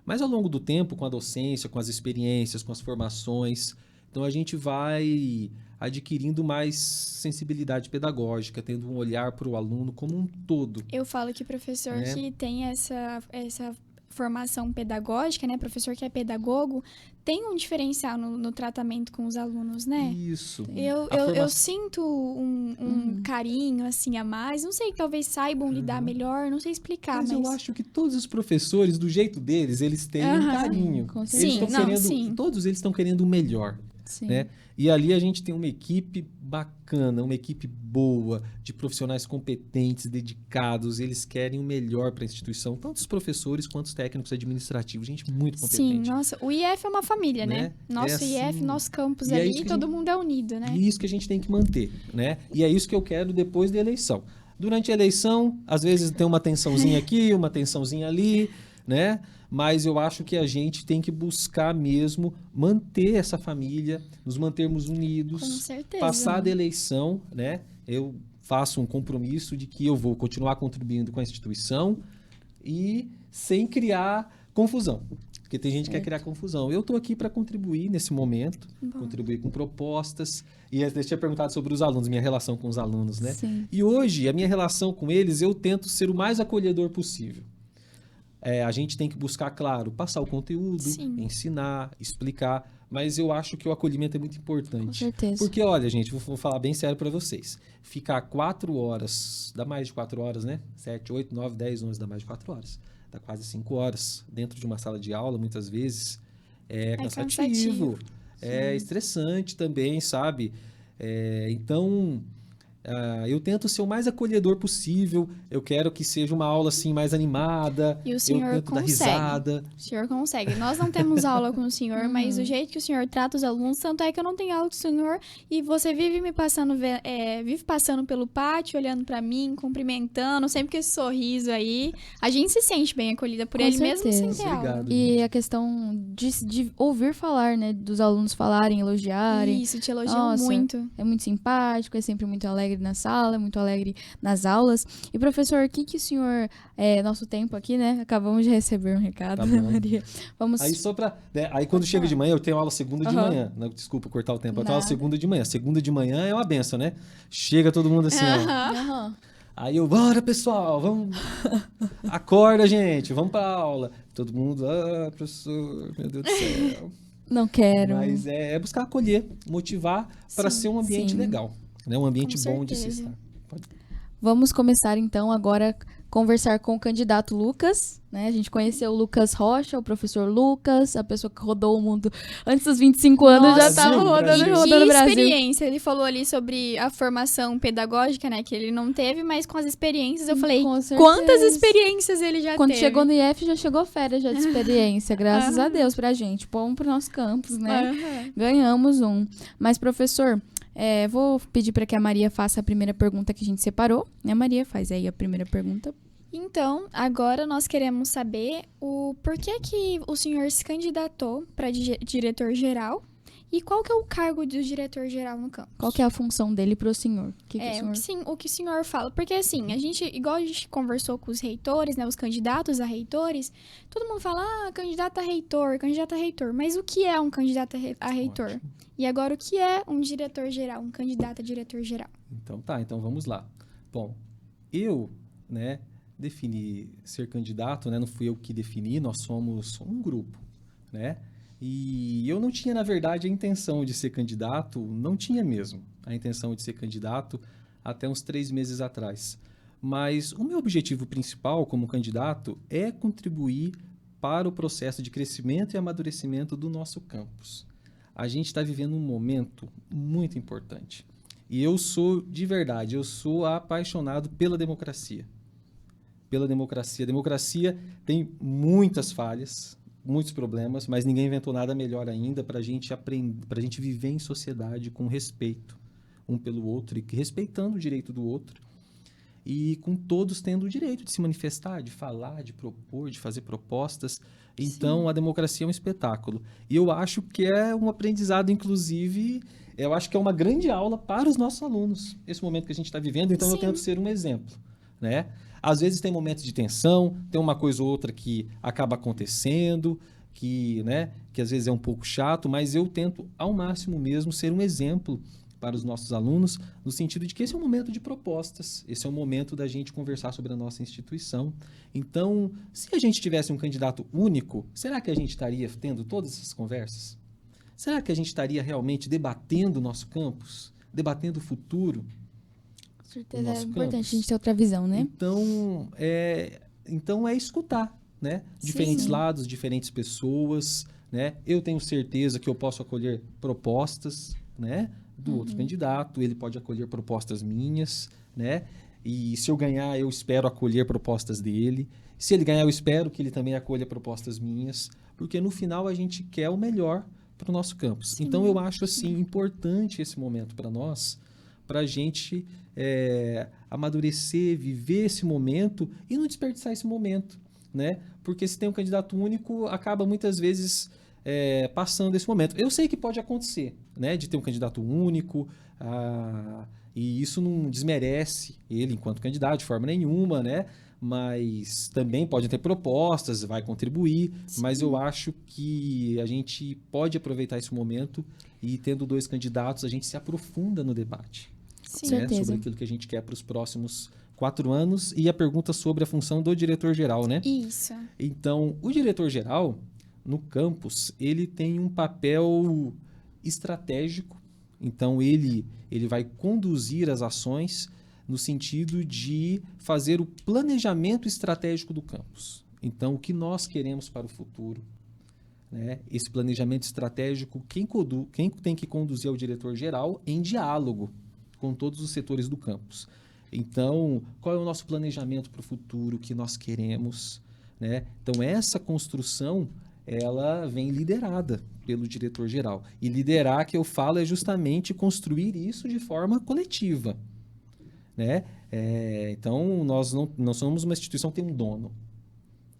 Mas ao longo do tempo, com a docência, com as experiências, com as formações, então a gente vai adquirindo mais sensibilidade pedagógica, tendo um olhar para o aluno como um todo. Eu falo que professor Né? que tem essa formação pedagógica, né? Professor que é pedagogo, tem um diferencial no tratamento com os alunos, né? Isso. Eu sinto um carinho, assim, a mais. Não sei, talvez saibam lidar melhor, não sei explicar, Mas mas... eu acho que todos os professores, do jeito deles, eles têm um carinho. Com Eles certeza. estão querendo, sim. todos eles estão querendo o melhor. Sim. Né? E ali a gente tem uma equipe bacana, uma equipe boa, de profissionais competentes, dedicados, eles querem o melhor para a instituição, tanto os professores quanto os técnicos administrativos, gente muito Sim, competente. nossa, o IF é uma família, né? Né? Nosso É IF, assim, nosso campus e é ali, isso que todo mundo é unido, né? E isso que a gente tem que manter, né? E é isso que eu quero depois da eleição. Durante a eleição, às vezes tem uma tensãozinha aqui, uma tensãozinha ali, né? Mas eu acho que a gente tem que buscar mesmo manter essa família, nos mantermos unidos, Com certeza. passar da eleição, né? Eu faço um compromisso de que eu vou continuar contribuindo com a instituição e sem criar confusão. Porque tem gente que quer criar confusão. Eu estou aqui para contribuir nesse momento, contribuir com propostas. E você tinha perguntado sobre os alunos, minha relação com os alunos, né? Sim. E hoje, a minha relação com eles, eu tento ser o mais acolhedor possível. A gente tem que buscar, claro, passar o conteúdo, Sim. ensinar, explicar, mas eu acho que o acolhimento é muito importante. Com certeza. Porque, olha, gente, vou falar bem sério para vocês. Ficar 4 horas, dá mais de 4 horas, né? 7, 8, 9, 10, 11, dá mais de 4 horas. Dá quase 5 horas dentro de uma sala de aula, muitas vezes. É cansativo. É estressante também, sabe? Então, eu tento ser o mais acolhedor possível. Eu quero que seja uma aula assim mais animada. E o senhor eu tento dar consegue. risada. O senhor consegue. Nós não temos aula com o senhor, mas o jeito que o senhor trata os alunos, tanto é que eu não tenho aula com o senhor e você vive me passando, vive passando pelo pátio, olhando pra mim, cumprimentando, sempre com esse sorriso aí. A gente se sente bem acolhida por Com ele mesmo sem certeza. ter aula. Obrigado. E a questão de ouvir falar, né? Dos alunos falarem, elogiarem. Isso, te elogiam Nossa, muito. É muito simpático, é sempre muito alegre na sala, é muito alegre nas aulas. E, professor, o que o senhor... nosso tempo aqui, né? Acabamos de receber um recado, Tá né, bom. Maria? Vamos... Aí só pra. Aí quando chega de manhã, eu tenho aula segunda de Aham. manhã. Não, desculpa cortar o tempo. Eu tenho aula Nada. segunda de manhã. Segunda de manhã é uma benção, né? Chega todo mundo assim, ó. Aham. Aí eu, bora pessoal, vamos. Acorda, gente, vamos pra aula. Todo mundo, professor, meu Deus do céu. Não quero. Mas é buscar acolher, motivar para Sim, ser um ambiente sim. legal, né? Um ambiente Com bom de se certeza. estar. Vamos começar, então, agora conversar com o candidato Lucas, né? A gente conheceu o Lucas Rocha, o professor Lucas, a pessoa que rodou o mundo antes dos 25 anos, já Nossa, estava Brasil, rodando Brasil. o Que Brasil. experiência. Ele falou ali sobre a formação pedagógica, né? Que ele não teve, mas com as experiências. Eu falei, Com certeza. quantas experiências ele já Quando teve? chegou no IF, já chegou férias já de experiência, graças a Aham. Deus pra gente. Bom pro nosso campus, né? Aham. Ganhamos um. Mas, professor, vou pedir para que a Maria faça a primeira pergunta que a gente separou. Né, Maria? Faz aí a primeira pergunta. Então, agora nós queremos saber o porquê que o senhor se candidatou para diretor-geral e qual que é o cargo do diretor-geral no campus. Qual que é a função dele pro senhor? O que o senhor... o que o senhor fala. Porque assim, igual a gente conversou com os reitores, né, os candidatos a reitores, todo mundo fala, candidato a reitor, candidato a reitor. Mas o que é um candidato a reitor? Ótimo. E agora, o que é um diretor-geral, um candidato a diretor-geral? Então tá, então vamos lá. Bom, eu, né, defini ser candidato, né, não fui eu que defini, nós somos um grupo, né? E eu não tinha, na verdade, a intenção de ser candidato, não tinha mesmo a intenção de ser candidato até uns 3 meses atrás. Mas o meu objetivo principal como candidato é contribuir para o processo de crescimento e amadurecimento do nosso campus. A gente está vivendo um momento muito importante. E eu sou, de verdade, eu sou apaixonado pela democracia. Pela democracia. A democracia tem muitas falhas, muitos problemas, mas ninguém inventou nada melhor ainda para a gente aprender, para a gente viver em sociedade com respeito um pelo outro e respeitando o direito do outro e com todos tendo o direito de se manifestar, de falar, de propor, de fazer propostas. Então, a democracia é um espetáculo. E eu acho que é um aprendizado, inclusive, eu acho que é uma grande aula para os nossos alunos, esse momento que a gente está vivendo. Então, eu Sim. tento ser um exemplo, né? Às vezes tem momentos de tensão, tem uma coisa ou outra que acaba acontecendo, que às vezes é um pouco chato, mas eu tento ao máximo mesmo ser um exemplo para os nossos alunos, no sentido de que esse é um momento de propostas, esse é um momento da gente conversar sobre a nossa instituição. Então, se a gente tivesse um candidato único, será que a gente estaria tendo todas essas conversas? Será que a gente estaria realmente debatendo o nosso campus? Debatendo o futuro? Com certeza nosso é importante campus. a gente ter outra visão, né? Então é escutar, né? Diferentes Sim. lados, diferentes pessoas, né? Eu tenho certeza que eu posso acolher propostas, né? Do outro candidato, ele pode acolher propostas minhas, né? E se eu ganhar, eu espero acolher propostas dele. Se ele ganhar, eu espero que ele também acolha propostas minhas, porque no final a gente quer o melhor para o nosso campus. Sim, Então eu acho assim importante esse momento para nós, para a gente amadurecer, viver esse momento e não desperdiçar esse momento, né? Porque se tem um candidato único, acaba muitas vezes passando esse momento. Eu sei que pode acontecer, né? De ter um candidato único, e isso não desmerece ele enquanto candidato de forma nenhuma, né? Mas também pode ter propostas, vai contribuir, mas eu acho que a gente pode aproveitar esse momento e tendo 2 candidatos, a gente se aprofunda no debate. Sim. Né, Certeza. sobre aquilo que a gente quer para os próximos 4 anos, e a pergunta sobre a função do diretor-geral, né? Isso. Então, o diretor-geral, no campus, ele tem um papel estratégico. Então, ele vai conduzir as ações no sentido de fazer o planejamento estratégico do campus. Então, o que nós queremos para o futuro, né? Esse planejamento estratégico, quem tem que conduzir é o diretor-geral em diálogo com todos os setores do campus. Então, qual é o nosso planejamento para o futuro, o que nós queremos, né? Então, essa construção, ela vem liderada pelo diretor-geral. E liderar, que eu falo, é justamente construir isso de forma coletiva, né? Então, nós não somos uma instituição que tem um dono,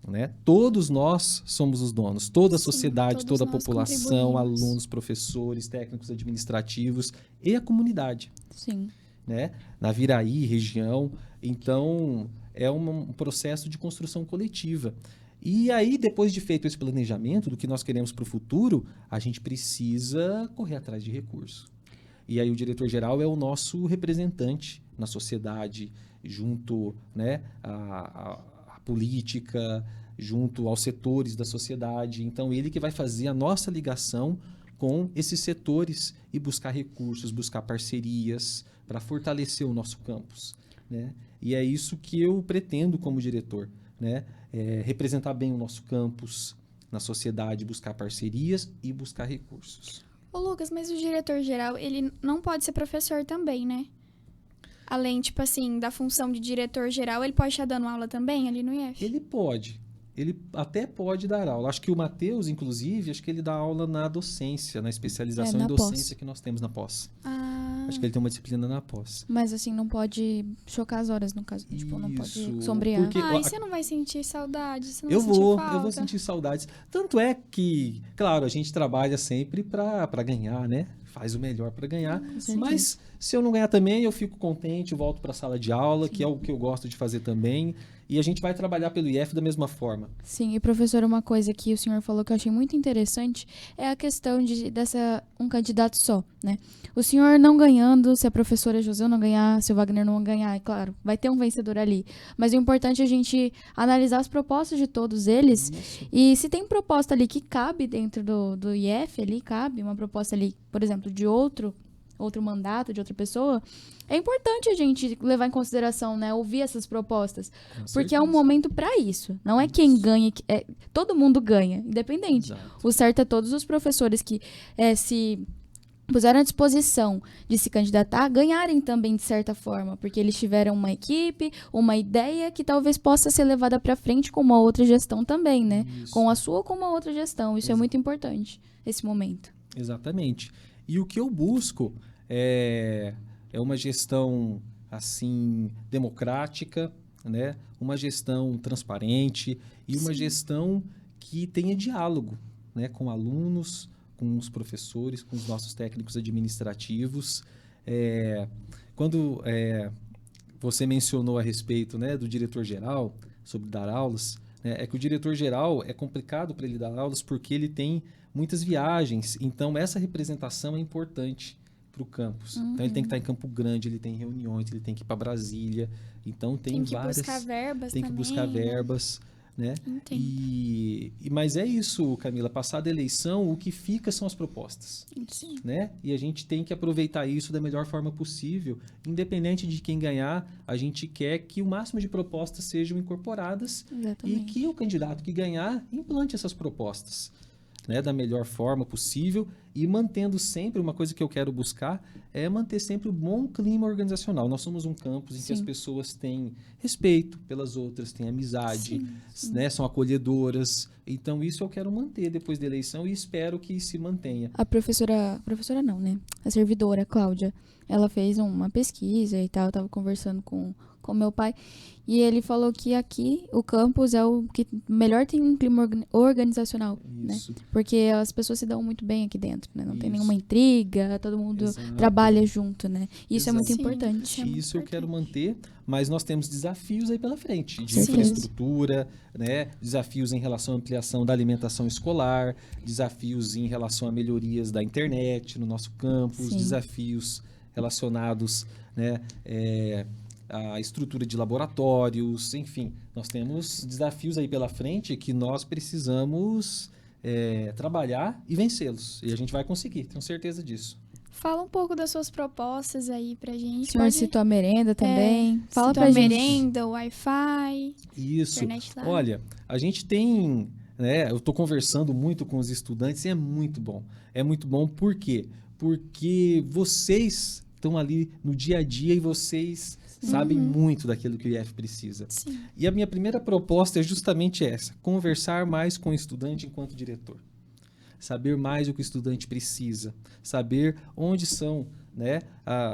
né? Todos nós somos os donos, toda a Sim, sociedade, todos toda a nós população, contribuímos. alunos, professores, técnicos administrativos e a comunidade, Sim. né? Na Viraí, região. Então, é um processo de construção coletiva. E aí, depois de feito esse planejamento do que nós queremos para o futuro, a gente precisa correr atrás de recursos. E aí o diretor-geral é o nosso representante na sociedade, junto, né, à política, junto aos setores da sociedade. Então, ele que vai fazer a nossa ligação com esses setores e buscar recursos, buscar parcerias para fortalecer o nosso campus, né? E é isso que eu pretendo como diretor, né? Representar bem o nosso campus na sociedade, buscar parcerias e buscar recursos. Ô, Lucas, mas o diretor-geral, ele não pode ser professor também, né? Além, tipo assim, da função de diretor-geral, ele pode estar dando aula também ali no IF? Ele até pode dar aula. Acho que o Matheus, inclusive, acho que ele dá aula na docência, na especialização na em docência pós. que nós temos na pós. Ah, Acho que ele tem uma disciplina na pós. Mas assim, não pode chocar as horas, no caso. Tipo, não pode Isso, sombrear. porque- e você não vai sentir saudade? Você não Eu vai sentir vou falta? sentir saudades. Tanto é que, claro, a gente trabalha sempre para ganhar, né? Faz o melhor para ganhar. certeza. Mas se eu não ganhar também, eu fico contente, volto para a sala de aula, que é o que eu gosto de fazer também. E a gente vai trabalhar pelo IF da mesma forma. Sim, e professor, uma coisa que o senhor falou que eu achei muito interessante é a questão dessa um candidato só, né? O senhor não ganhando, se a professora José não ganhar, se o Wagner não ganhar, é claro, vai ter um vencedor ali. Mas o importante é a gente analisar as propostas de todos eles. Isso. E se tem proposta ali que cabe dentro do IF, ali cabe uma proposta ali, por exemplo, de outro mandato, de outra pessoa, é importante a gente levar em consideração, né? Ouvir essas propostas. Com Porque é um certeza. momento para isso. Não é quem ganha, todo mundo ganha, independente. Exato. O certo é todos os professores que se puseram à disposição de se candidatar, ganharem também de certa forma, porque eles tiveram uma equipe, uma ideia que talvez possa ser levada para frente com uma outra gestão também, né? Isso. Com a sua ou com uma outra gestão. Isso é Exato. muito importante, esse momento. Exatamente. E o que eu busco é uma gestão assim democrática, né? Uma gestão transparente e uma gestão que tenha diálogo, né? Com alunos, com os professores, com os nossos técnicos administrativos. Quando você mencionou a respeito, né, do diretor-geral sobre dar aulas, né, é que o diretor-geral é complicado para ele dar aulas porque ele tem muitas viagens, então essa representação é importante para o campus. Então ele tem que estar em Campo Grande, ele tem reuniões, ele tem que ir para Brasília, então tem que várias... buscar verbas Tem que também, buscar né? verbas, né? Entendo. Mas é isso, Camila, passada a eleição, o que fica são as propostas, Sim. né? E a gente tem que aproveitar isso da melhor forma possível, independente de quem ganhar, a gente quer que o máximo de propostas sejam incorporadas e Exatamente. que o candidato que ganhar implante essas propostas, né, da melhor forma possível e mantendo sempre, uma coisa que eu quero buscar é manter sempre um bom clima organizacional. Nós somos um campus em que as Sim. pessoas têm respeito pelas outras, têm amizade, né, são acolhedoras. Então isso eu quero manter depois da eleição e espero que se mantenha. A professora não, né? A servidora, Cláudia, ela fez uma pesquisa e tal, eu tava conversando com meu pai, e ele falou que aqui o campus é o que melhor tem um clima organizacional, né? Isso. Porque as pessoas se dão muito bem aqui dentro, né? Não tem Isso. nenhuma intriga, todo mundo Exato. trabalha junto, né? Isso é muito Sim, importante. isso é muito Isso eu quero importante. manter, mas nós temos desafios aí pela frente, de Sim. infraestrutura, né? Desafios em relação à ampliação da alimentação escolar, desafios em relação a melhorias da internet no nosso campus, Sim. desafios relacionados, né, a estrutura de laboratórios, enfim, nós temos desafios aí pela frente que nós precisamos trabalhar e vencê-los. E a gente vai conseguir, tenho certeza disso. Fala um pouco das suas propostas aí pra gente. O senhor citou a merenda também. Fala citou pra a gente. merenda, o Wi-Fi, Isso. internet lá. Olha, a gente tem, né, eu estou conversando muito com os estudantes e é muito bom. É muito bom por quê? Porque vocês estão ali no dia a dia e vocês sabem muito daquilo que o IF precisa. Sim. E a minha primeira proposta é justamente essa, conversar mais com o estudante enquanto diretor. Saber mais o que o estudante precisa, saber onde são, né,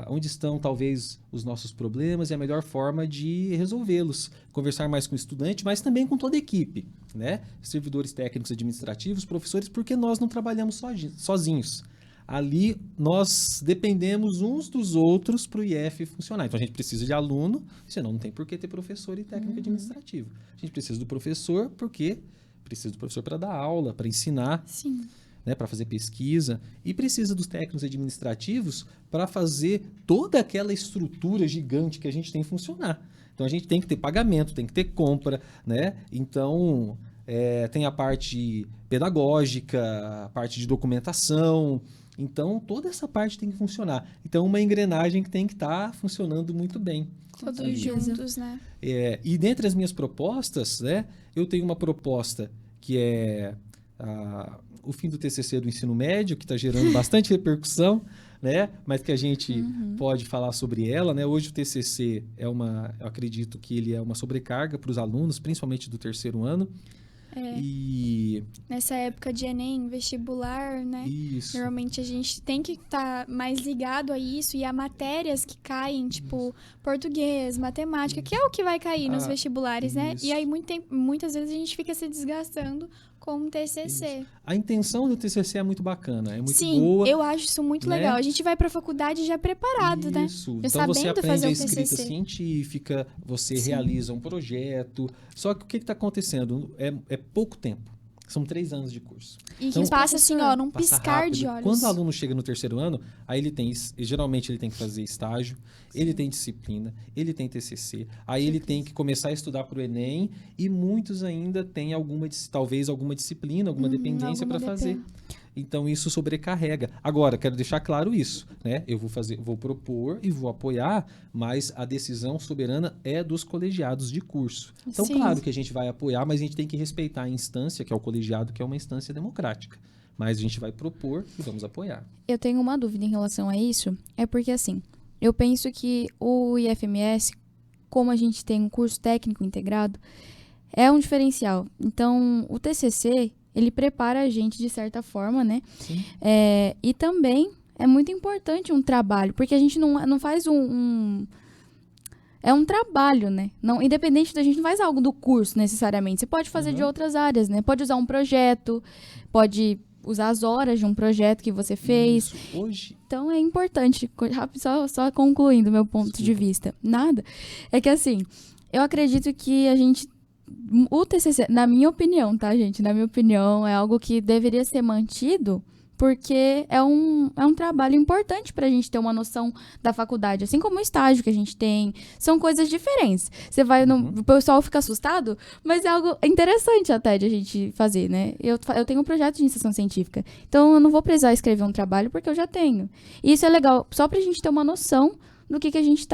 onde estão talvez os nossos problemas e a melhor forma de resolvê-los. Conversar mais com o estudante, mas também com toda a equipe, né? Servidores técnicos administrativos, professores, porque nós não trabalhamos sozinhos. Ali nós dependemos uns dos outros para o IF funcionar. Então a gente precisa de aluno, senão não tem por que ter professor e técnico administrativo. A gente precisa do professor porque precisa do professor para dar aula, para ensinar. Sim. Né, para fazer pesquisa, e precisa dos técnicos administrativos para fazer toda aquela estrutura gigante que a gente tem funcionar. Então, a gente tem que ter pagamento, tem que ter compra, né? Então, tem a parte pedagógica, a parte de documentação. Então, toda essa parte tem que funcionar. Então, uma engrenagem que tem que estar funcionando muito bem. Todos ali. juntos, né? E dentre as minhas propostas, né, eu tenho uma proposta que é o fim do TCC do ensino médio, que está gerando bastante repercussão, né? Mas que a gente pode falar sobre ela, né? Hoje o TCC eu acredito que ele é uma sobrecarga para os alunos, principalmente do terceiro ano. E nessa época de Enem, vestibular, né? isso. Normalmente a gente tem que estar mais ligado a isso e a matérias que caem, tipo português, matemática, que é o que vai cair nos vestibulares, né? isso. E aí muitas vezes a gente fica se desgastando com o TCC. Isso. A intenção do TCC é muito bacana, é muito Sim, boa. eu acho isso muito né? legal. A gente vai para a faculdade já preparado, né? Isso. Já Então você sabendo aprende fazer a o escrita TCC. científica, você realiza um projeto. Só que o que está acontecendo? É pouco tempo. São 3 anos de curso. E Então, que passa assim, ó, num Passa piscar rápido. de olhos. Quando o aluno chega no terceiro ano, aí geralmente ele tem que fazer estágio, ele tem disciplina, ele tem TCC, aí ele tem que começar a estudar para o Enem e muitos ainda têm talvez alguma disciplina, alguma dependência para fazer. Então isso sobrecarrega. Agora, quero deixar claro isso, né? Eu vou propor e vou apoiar, mas a decisão soberana é dos colegiados de curso. Então, Sim. claro que a gente vai apoiar, mas a gente tem que respeitar a instância, que é o colegiado, que é uma instância democrática. Mas a gente vai propor e vamos apoiar. Eu tenho uma dúvida em relação a isso, é porque assim, eu penso que o IFMS, como a gente tem um curso técnico integrado, é um diferencial. Então, o TCC, ele prepara a gente de certa forma, né? Sim. E também é muito importante um trabalho, porque a gente não faz é um trabalho, né? Não, independente da gente não faz algo do curso necessariamente. Você pode fazer de outras áreas, né? Pode usar um projeto, pode usar as horas de um projeto que você fez. Isso. Hoje, Então é importante, só concluindo meu ponto de vista. Nada. É que assim, eu acredito que o TCC, na minha opinião, tá, gente? Na minha opinião, é algo que deveria ser mantido porque é um trabalho importante pra gente ter uma noção da faculdade, assim como o estágio que a gente tem. São coisas diferentes. Você vai o pessoal fica assustado, mas é algo interessante até de a gente fazer, né? Eu tenho um projeto de iniciação científica, então eu não vou precisar escrever um trabalho porque eu já tenho. E isso é legal, só pra gente ter uma noção do que a gente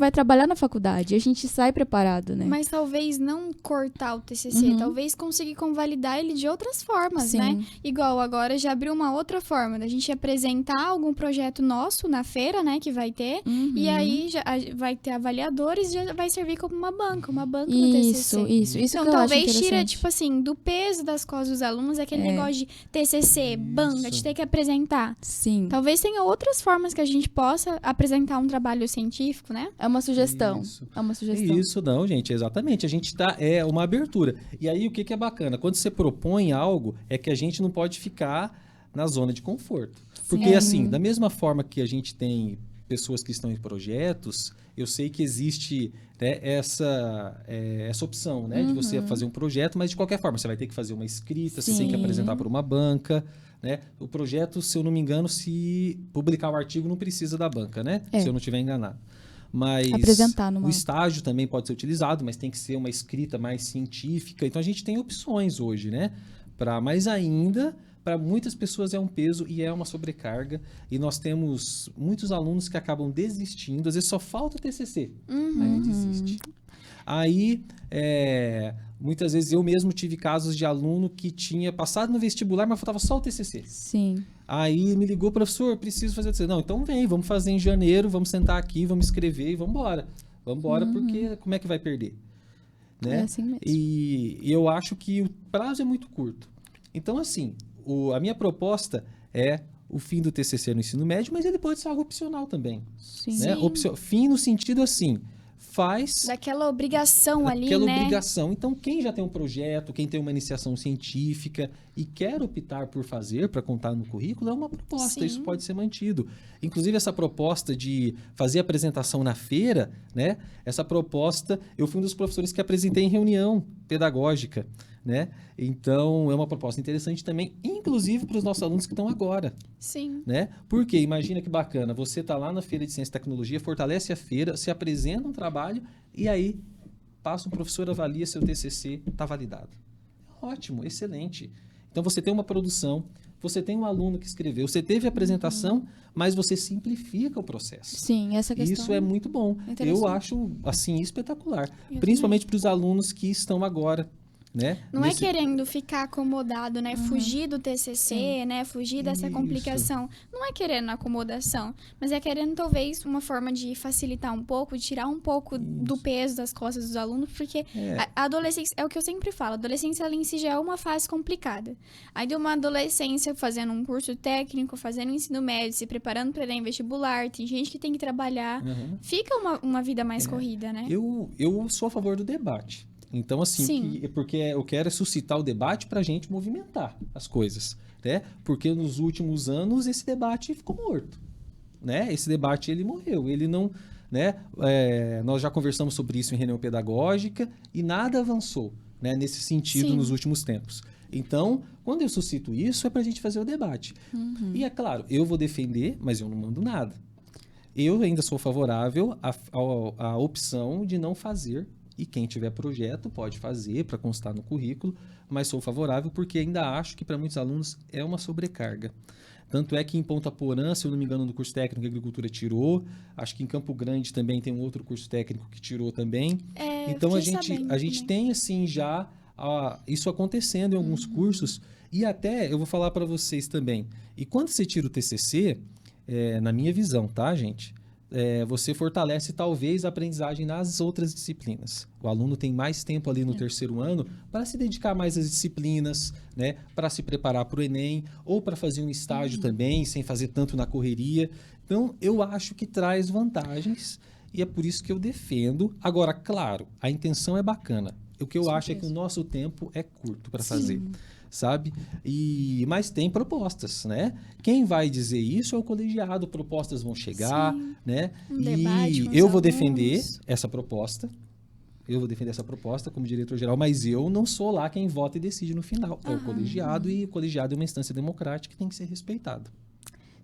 vai trabalhar na faculdade. A gente sai preparado, né? Mas talvez não cortar o TCC, talvez conseguir convalidar ele de outras formas, Sim. né? Igual agora já abriu uma outra forma da gente apresentar algum projeto nosso na feira, né, que vai ter, e aí vai ter avaliadores e já vai servir como uma banca do TCC. Isso Então que eu acho talvez tira, interessante. tipo assim, do peso das costas dos alunos aquele negócio de TCC, banca, de ter que apresentar. Sim. Talvez tenha outras formas que a gente possa apresentar um trabalho científico, né? É uma sugestão. Isso. É uma sugestão. Isso não, gente, exatamente. A gente é uma abertura. E aí o que é bacana? Quando você propõe algo, é que a gente não pode ficar na zona de conforto. Porque assim, da mesma forma que a gente tem pessoas que estão em projetos, eu sei que existe, né, essa opção, né, de você fazer um projeto, mas de qualquer forma, você vai ter que fazer uma escrita, você tem que apresentar para uma banca, né? O projeto, se eu não me engano, se publicar o artigo, não precisa da banca, né? Se eu não estiver enganado. mas Apresentar numa... o estágio também pode ser utilizado, mas tem que ser uma escrita mais científica. Então a gente tem opções hoje, né? Mas ainda, para muitas pessoas é um peso e é uma sobrecarga. E nós temos muitos alunos que acabam desistindo, às vezes só falta o TCC, aí desiste. Aí, muitas vezes eu mesmo tive casos de aluno que tinha passado no vestibular, mas faltava só o TCC. Sim. Aí me ligou, professor, preciso fazer o TCC. Não, então vem, vamos fazer em janeiro, vamos sentar aqui, vamos escrever e vamos embora. Vamos embora, porque como é que vai perder? Né? É assim mesmo. E eu acho que o prazo é muito curto. Então, assim, a minha proposta é o fim do TCC no ensino médio, mas ele pode ser algo opcional também. Sim. Né? Fim no sentido assim, faz Daquela obrigação ali, aquela né? obrigação. Então, quem já tem um projeto, quem tem uma iniciação científica e quer optar por fazer, para contar no currículo, é uma proposta. Sim. Isso pode ser mantido. Inclusive, essa proposta de fazer apresentação na feira, né? Essa proposta, eu fui um dos professores que apresentei em reunião pedagógica, né? Então, é uma proposta interessante também, inclusive para os nossos alunos que estão agora. Sim. Né? Porque, imagina que bacana, você está lá na Feira de Ciência e Tecnologia, fortalece a feira, se apresenta um trabalho e aí passa um professor, avalia seu TCC, está validado. Ótimo, excelente. Então, você tem uma produção, você tem um aluno que escreveu, você teve a apresentação, mas você simplifica o processo. Sim, essa questão... Isso é muito bom. Interessante. Eu acho, assim, espetacular. Eu Principalmente para os alunos que estão agora, né? Não é querendo ficar acomodado, né? Fugir do TCC, né? Fugir dessa Isso. complicação. Não é querendo acomodação, mas é querendo talvez uma forma de facilitar um pouco, de tirar um pouco do peso das costas dos alunos, porque a adolescência, é o que eu sempre falo, a adolescência ela em si já é uma fase complicada. Aí de uma adolescência fazendo um curso técnico, fazendo ensino médio, se preparando para ir em vestibular, tem gente que tem que trabalhar, fica uma vida mais corrida, né? Eu sou a favor do debate. Então, assim, porque eu quero suscitar o debate para a gente movimentar as coisas, né? Porque nos últimos anos esse debate ficou morto, né? Esse debate, ele morreu, ele não, né? Nós já conversamos sobre isso em reunião pedagógica e nada avançou, né? Nesse sentido nos últimos tempos. Então, quando eu suscito isso, é para a gente fazer o debate. E é claro, eu vou defender, mas eu não mando nada. Eu ainda sou favorável à opção de não fazer. E quem tiver projeto pode fazer para constar no currículo, mas sou favorável porque ainda acho que para muitos alunos é uma sobrecarga. Tanto é que em Ponta Porã, se eu não me engano, no curso técnico de agricultura tirou, acho que em Campo Grande também tem um outro curso técnico que tirou também. Então a gente tem assim já isso acontecendo em alguns cursos e até eu vou falar para vocês também. E quando você tira o TCC, na minha visão, tá, gente? Você fortalece talvez a aprendizagem nas outras disciplinas. O aluno tem mais tempo ali no terceiro ano para se dedicar mais às disciplinas, né? Para se preparar para o Enem ou para fazer um estágio também, sem fazer tanto na correria. Então, eu acho que traz vantagens e é por isso que eu defendo. Agora, claro, a intenção é bacana. O que eu acho é que o nosso tempo é curto para fazer. Sabe? Mas tem propostas, né? Quem vai dizer isso é o colegiado, propostas vão chegar, né? Debate eu vou defender essa proposta. Eu vou defender essa proposta como diretor-geral, mas eu não sou lá quem vota e decide no final. É o colegiado e o colegiado é uma instância democrática que tem que ser respeitado.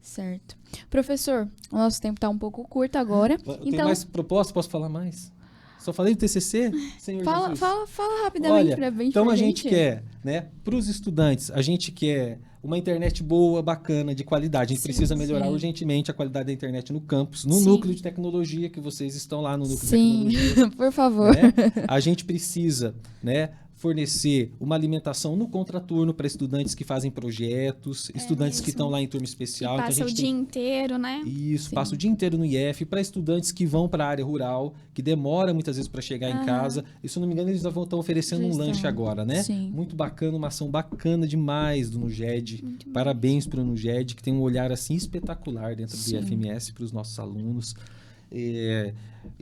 Certo. Professor, o nosso tempo está um pouco curto agora. Tem mais propostas? Posso falar mais? Só falei do TCC, senhor Jesus? Fala rapidamente para bem. Então a gente quer, né, para os estudantes, a gente quer uma internet boa, bacana, de qualidade. A gente precisa melhorar urgentemente a qualidade da internet no campus, no núcleo de tecnologia, que vocês estão lá no núcleo de tecnologia. Por favor. Né? A gente precisa, né, fornecer uma alimentação no contraturno para estudantes que fazem projetos, estudantes que estão lá em turma especial. Passa então, o dia inteiro, né? Isso, passa o dia inteiro no IF, para estudantes que vão para a área rural, que demora muitas vezes para chegar em casa. E se eu não me engano, eles já estão oferecendo um lanche agora, né? Sim. Muito bacana, uma ação bacana demais do NUGED. Parabéns para o NUGED, que tem um olhar assim espetacular dentro do IFMS para os nossos alunos.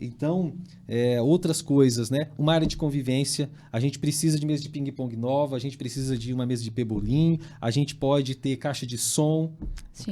Então, outras coisas, né? Uma área de convivência, a gente precisa de mesa de ping-pong nova, a gente precisa de uma mesa de pebolim, a gente pode ter caixa de som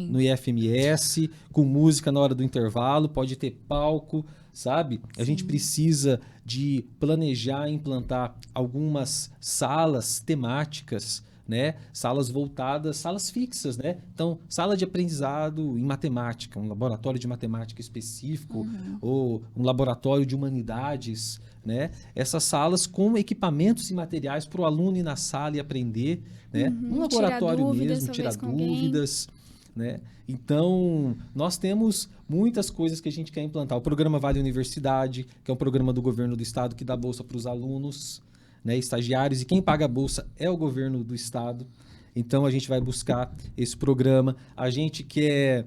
no IFMS, com música na hora do intervalo, pode ter palco, sabe? A gente precisa de planejar e implantar algumas salas temáticas, né? Salas voltadas, salas fixas, né? Então, sala de aprendizado em matemática, um laboratório de matemática específico, ou um laboratório de humanidades, né? Essas salas com equipamentos e materiais para o aluno ir na sala e aprender, né? Um laboratório mesmo, tirar dúvidas, né? Então, nós temos muitas coisas que a gente quer implantar. O programa Vale Universidade, que é um programa do governo do estado que dá bolsa para os alunos, né, estagiários, e quem paga a bolsa é o governo do estado. Então, a gente vai buscar esse programa. A gente quer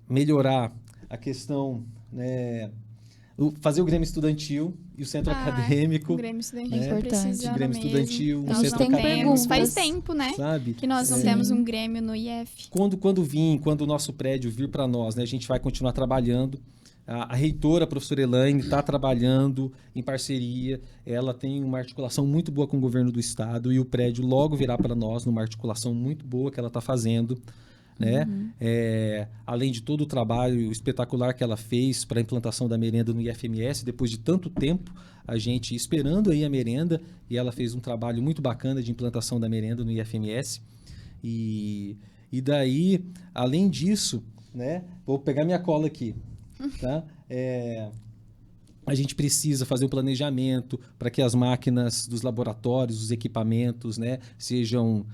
melhorar a questão, né, fazer o Grêmio Estudantil e o centro acadêmico. O Grêmio Estudantil né? é importante. O Grêmio Estudantil, Nós o centro não acadêmico. temos, faz tempo, né? Sabe? Que nós não temos um Grêmio no IF. Quando o nosso prédio vir para nós, né, a gente vai continuar trabalhando. A reitora, a professora Elaine, está trabalhando em parceria. Ela tem uma articulação muito boa com o governo do estado e o prédio logo virá para nós numa articulação muito boa que ela está fazendo. Né? Além de todo o trabalho espetacular que ela fez para a implantação da merenda no IFMS, depois de tanto tempo, a gente esperando aí a merenda, e ela fez um trabalho muito bacana de implantação da merenda no IFMS. E daí, além disso, né? Vou pegar minha cola aqui. Tá? A gente precisa fazer um planejamento para que as máquinas dos laboratórios, os equipamentos, né, sejam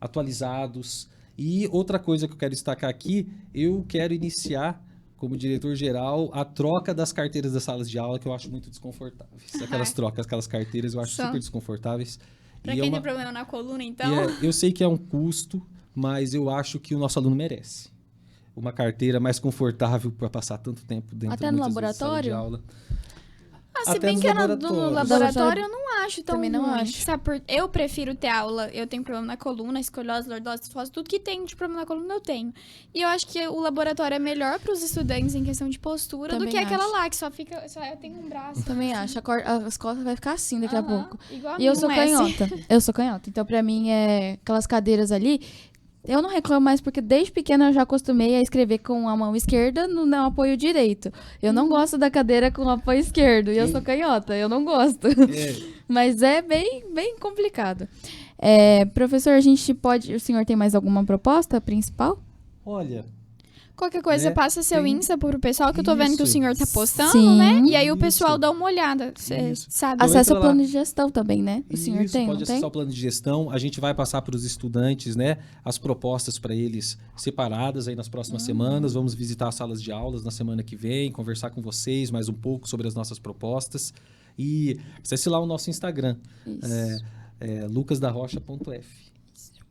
atualizados. E outra coisa que eu quero destacar aqui, eu quero iniciar, como diretor-geral, a troca das carteiras das salas de aula, que eu acho muito desconfortáveis. Aquelas trocas, aquelas carteiras, eu acho super desconfortáveis. Para quem tem problema na coluna, então... eu sei que é um custo, mas eu acho que o nosso aluno merece uma carteira mais confortável para passar tanto tempo dentro até no muitas laboratório? Vezes, sala de aula. Se Até bem nos que no laboratórios. laboratório eu não acho tão Também não ruim. acho. Sabe eu prefiro ter aula, eu tenho problema na coluna, escoliose, lordose, cisfose, tudo que tem de problema na coluna eu tenho. E eu acho que o laboratório é melhor para os estudantes em questão de postura Também do que aquela acho. lá, que só eu tenho um braço. Também acho. As costas vai ficar assim daqui a pouco. Igual E eu sou um S. canhota. Eu sou canhota. Então, pra mim, aquelas cadeiras ali... Eu não reclamo mais, porque desde pequena eu já acostumei a escrever com a mão esquerda no apoio direito. Eu não gosto da cadeira com o apoio esquerdo. E eu sou canhota, eu não gosto. Mas é bem complicado. Professor, a gente pode... O senhor tem mais alguma proposta principal? Olha... Qualquer coisa, né, passa seu Insta pro pessoal, que eu tô vendo que o Isso. senhor tá postando, Sim. né? E aí o Isso. pessoal dá uma olhada, você Isso. sabe? Então, Acesso entra ao lá. plano de gestão também, né? O senhor Isso, tem, pode não tem? acessar o plano de gestão. A gente vai passar para os estudantes, né, as propostas para eles separadas aí nas próximas semanas. Vamos visitar as salas de aulas na semana que vem, conversar com vocês mais um pouco sobre as nossas propostas. E acesse lá o nosso Instagram, Isso. lucasdarrocha.f.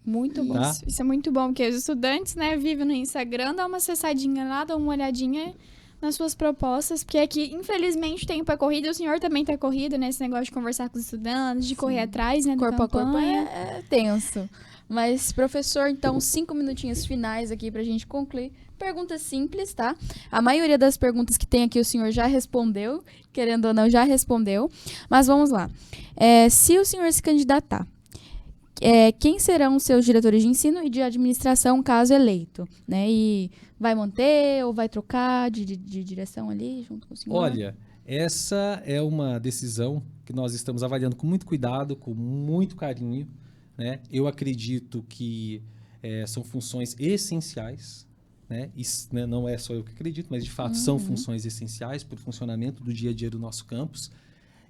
Muito bom. Tá? Isso é muito bom, porque os estudantes, né, vivem no Instagram, dá uma acessadinha lá, dá uma olhadinha nas suas propostas, porque aqui, infelizmente, o tempo é corrido, e o senhor também tá corrido, né, esse negócio de conversar com os estudantes, de correr atrás, né, da Corpo a corpo campanha. é tenso. Mas, professor, então, 5 minutinhos finais aqui pra gente concluir. Perguntas simples, tá? A maioria das perguntas que tem aqui o senhor já respondeu, querendo ou não, já respondeu. Mas vamos lá. Se o senhor se candidatar, quem serão os seus diretores de ensino e de administração, caso eleito? Né? E vai manter ou vai trocar de direção ali, junto com o senhor? Olha, essa é uma decisão que nós estamos avaliando com muito cuidado, com muito carinho, né? Eu acredito que são funções essenciais, né? Isso, né, não é só eu que acredito, mas de fato são funções essenciais para o funcionamento do dia a dia do nosso campus.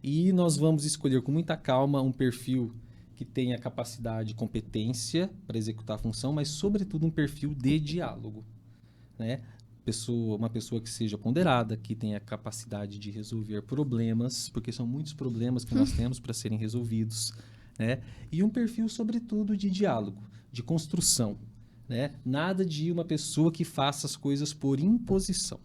E nós vamos escolher com muita calma um perfil que tenha capacidade e competência para executar a função, mas sobretudo um perfil de diálogo, né? Uma pessoa que seja ponderada, que tenha capacidade de resolver problemas, porque são muitos problemas que nós temos para serem resolvidos, né? E um perfil, sobretudo, de diálogo, de construção, né? Nada de uma pessoa que faça as coisas por imposição,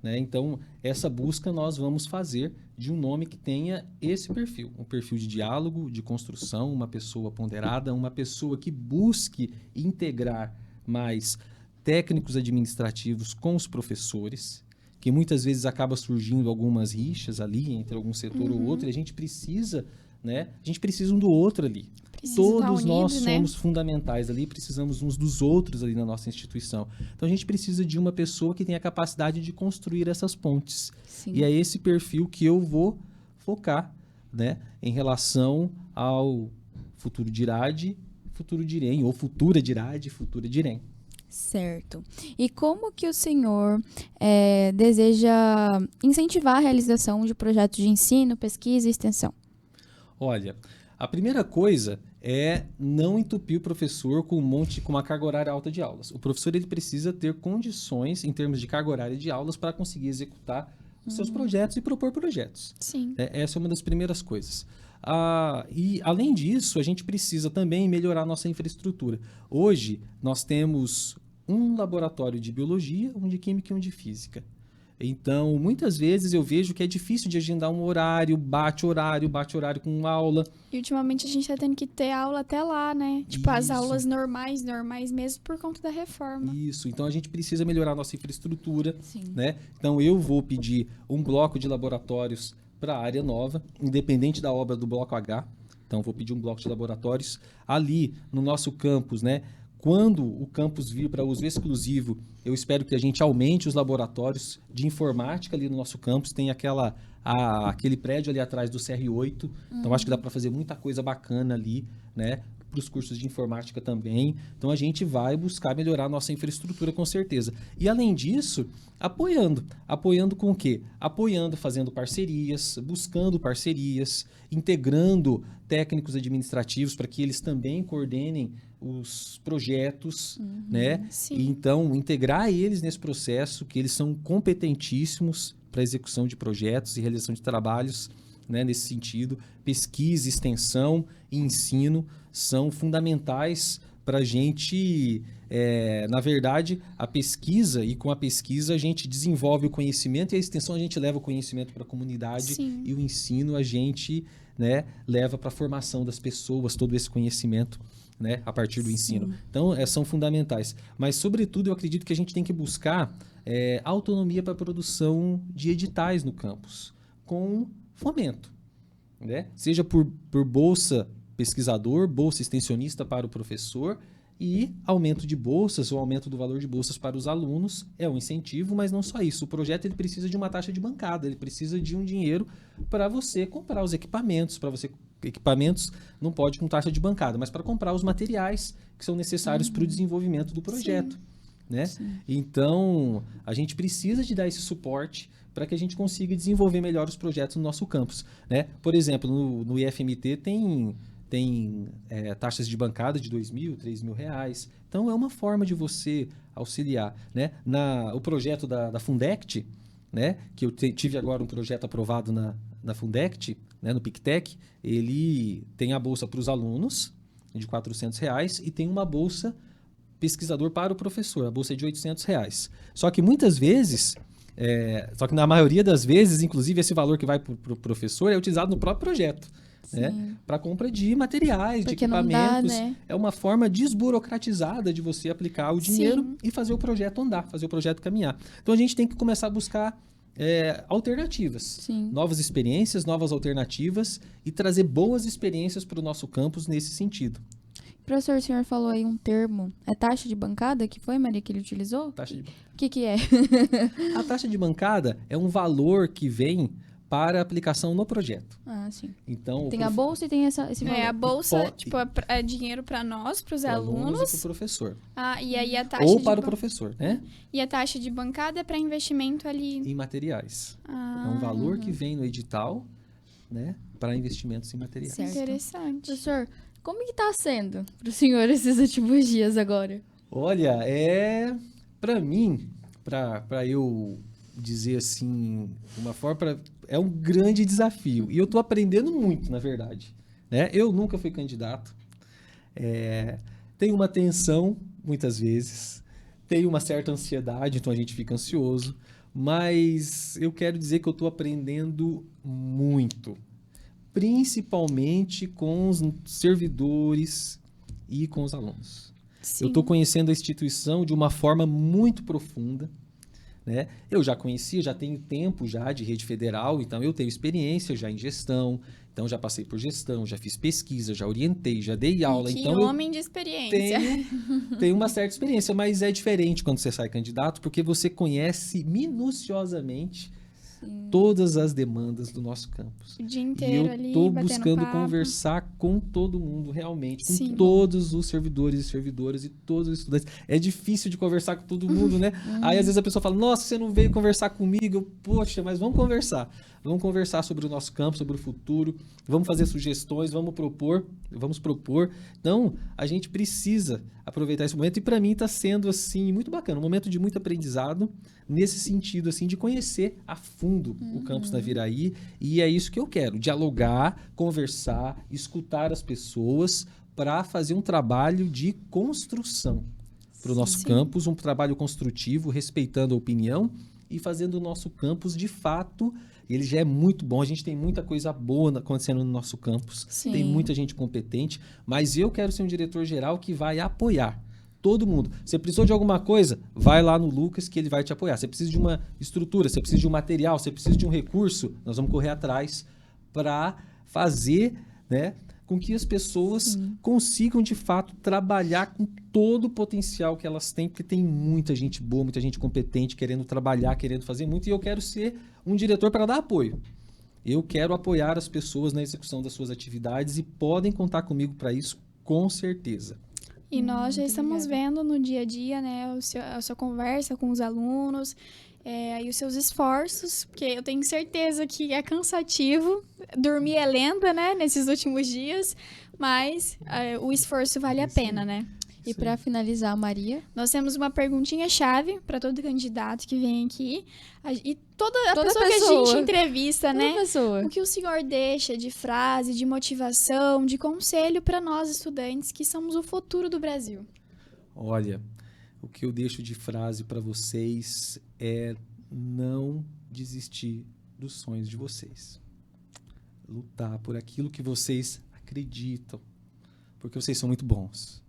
né? Então, essa busca nós vamos fazer de um nome que tenha esse perfil, um perfil de diálogo, de construção, uma pessoa ponderada, uma pessoa que busque integrar mais técnicos administrativos com os professores, que muitas vezes acaba surgindo algumas rixas ali entre algum setor ou outro, e a gente precisa, né? A gente precisa um do outro ali. Precisa Todos estar nós unido, né? somos fundamentais ali, precisamos uns dos outros ali na nossa instituição. Então a gente precisa de uma pessoa que tenha a capacidade de construir essas pontes. Sim. E é esse perfil que eu vou focar né, em relação ao futuro de Irade, futuro de Irem, ou futura de Irade, futura de Irem. Certo. E como que o senhor deseja incentivar a realização de projetos de ensino, pesquisa e extensão? Olha, a primeira coisa é não entupir o professor com uma carga horária alta de aulas. O professor ele precisa ter condições em termos de carga horária de aulas para conseguir executar os seus projetos e propor projetos. Sim. Essa é uma das primeiras coisas. E, além disso, a gente precisa também melhorar a nossa infraestrutura. Hoje, nós temos um laboratório de biologia, um de química e um de física. Então, muitas vezes eu vejo que é difícil de agendar um horário, bate horário com aula. E ultimamente a gente tá tendo que ter aula até lá, né? Tipo, as Isso. aulas normais mesmo por conta da reforma. Isso, então a gente precisa melhorar a nossa infraestrutura, Sim. né? Então, eu vou pedir um bloco de laboratórios para a área nova, independente da obra do bloco H. Então, vou pedir um bloco de laboratórios ali no nosso campus, né? Quando o campus vir para uso exclusivo, eu espero que a gente aumente os laboratórios de informática ali no nosso campus. Tem aquele prédio ali atrás do CR8. Então, acho que dá para fazer muita coisa bacana ali, né? Para os cursos de informática também. Então, a gente vai buscar melhorar a nossa infraestrutura com certeza. E, além disso, apoiando. Apoiando com o quê? Apoiando, fazendo parcerias, buscando parcerias, integrando técnicos administrativos para que eles também coordenem os projetos, né? Sim. E, então, integrar eles nesse processo, que eles são competentíssimos para execução de projetos e realização de trabalhos, né, nesse sentido. Pesquisa, extensão e ensino são fundamentais para a gente, na verdade, a pesquisa, e com a pesquisa a gente desenvolve o conhecimento, e a extensão a gente leva o conhecimento para a comunidade, Sim. e o ensino a gente, né, leva para a formação das pessoas, todo esse conhecimento, né, a partir do ensino. Então, são fundamentais. Mas, sobretudo, eu acredito que a gente tem que buscar autonomia para a produção de editais no campus, com fomento, né? Seja por bolsa pesquisador, bolsa extensionista para o professor e aumento de bolsas ou aumento do valor de bolsas para os alunos é um incentivo, mas não só isso. O projeto ele precisa de uma taxa de bancada, ele precisa de um dinheiro para você comprar os equipamentos, equipamentos não pode com taxa de bancada, mas para comprar os materiais que são necessários para o desenvolvimento do projeto, né? Então, a gente precisa de dar esse suporte para que a gente consiga desenvolver melhor os projetos no nosso campus, né? Por exemplo, no IFMT tem taxas de bancada de R$2.000, R$3.000. Então, é uma forma de você auxiliar, né? O projeto da Fundect, né? Que eu tive agora um projeto aprovado na Fundect, né? No PicTech, ele tem a bolsa para os alunos de R$400 e tem uma bolsa pesquisador para o professor, a bolsa é de R$800. Só que muitas vezes, só que na maioria das vezes, inclusive esse valor que vai para o professor é utilizado no próprio projeto, né? Para compra de materiais, Porque de não dá, equipamentos. né? É uma forma desburocratizada de você aplicar o dinheiro e fazer o projeto andar, fazer o projeto caminhar. Então a gente tem que começar a buscar alternativas, Sim. novas experiências, novas alternativas e trazer boas experiências para o nosso campus nesse sentido. Professor, o senhor falou aí um termo. É taxa de bancada que foi, Maria, que ele utilizou? Taxa de... O que é? A taxa de bancada é um valor que vem para aplicação no projeto. Ah, sim. Então, Tem a bolsa e tem esse valor. A bolsa, Pode- tipo, é dinheiro para nós, para os para alunos e alunos. para o professor. E aí a taxa Ou de para o ban- professor, né? E a taxa de bancada é para investimento ali. Em materiais. Ah, É um valor que vem no edital, né? Para investimentos em materiais. Certo. interessante. Professor, como que tá sendo para o senhor esses últimos dias agora? Olha, para mim, para eu dizer assim, uma forma, é um grande desafio. E eu estou aprendendo muito, na verdade, né? Eu nunca fui candidato. Tem uma tensão, muitas vezes. Tem uma certa ansiedade, então a gente fica ansioso. Mas eu quero dizer que eu estou aprendendo muito. Principalmente com os servidores e com os alunos. Sim. Eu estou conhecendo a instituição de uma forma muito profunda, né? Eu já conhecia, já tenho tempo já de rede federal, então eu tenho experiência já em gestão, então já passei por gestão, já fiz pesquisa, já orientei, já dei aula. Que Então eu homem de experiência. tenho uma certa experiência, mas é diferente quando você sai candidato, porque você conhece minuciosamente todas as demandas do nosso campus. O dia E inteiro eu ali, estou batendo buscando papo. conversar com todo mundo, realmente, com Sim. todos os servidores e servidoras e todos os estudantes. É difícil de conversar com todo mundo, né? Aí, às vezes, a pessoa fala, nossa, você não veio conversar comigo. Eu, poxa, mas vamos conversar. Vamos conversar sobre o nosso campo, sobre o futuro. Vamos fazer sugestões, vamos propor. Então, a gente precisa aproveitar esse momento. E, para mim, está sendo, assim, muito bacana. Um momento de muito aprendizado, nesse sentido, assim, de conhecer a fundo o campus da Viraí. E é isso que eu quero. Dialogar, conversar, escutar as pessoas para fazer um trabalho de construção para o nosso Sim. campus, um trabalho construtivo, respeitando a opinião e fazendo o nosso campus, de fato, ele já é muito bom. A gente tem muita coisa boa acontecendo no nosso campus, Sim. tem muita gente competente, mas eu quero ser um diretor-geral que vai apoiar todo mundo. Você precisou de alguma coisa? Vai lá no Lucas que ele vai te apoiar. Você precisa de uma estrutura, você precisa de um material, você precisa de um recurso, nós vamos correr atrás para fazer, né, com que as pessoas consigam, de fato, trabalhar com todo o potencial que elas têm, porque tem muita gente boa, muita gente competente, querendo trabalhar, querendo fazer muito, e eu quero ser um diretor para dar apoio. Eu quero apoiar as pessoas na execução das suas atividades e podem contar comigo para isso, com certeza. E nós já Muito estamos obrigada. vendo no dia a dia, né, a sua conversa com os alunos, e os seus esforços, porque eu tenho certeza que é cansativo, dormir é lenda, né, nesses últimos dias, mas o esforço vale a Isso aí. pena, né? E para finalizar, Maria, Nós temos uma perguntinha-chave para todo candidato que vem aqui, e toda Toda pessoa que a pessoa. gente entrevista, toda né? pessoa. O que o senhor deixa de frase, de motivação, de conselho para nós estudantes que somos o futuro do Brasil? Olha, o que eu deixo de frase para vocês é não desistir dos sonhos de vocês. Lutar por aquilo que vocês acreditam, porque vocês são muito bons.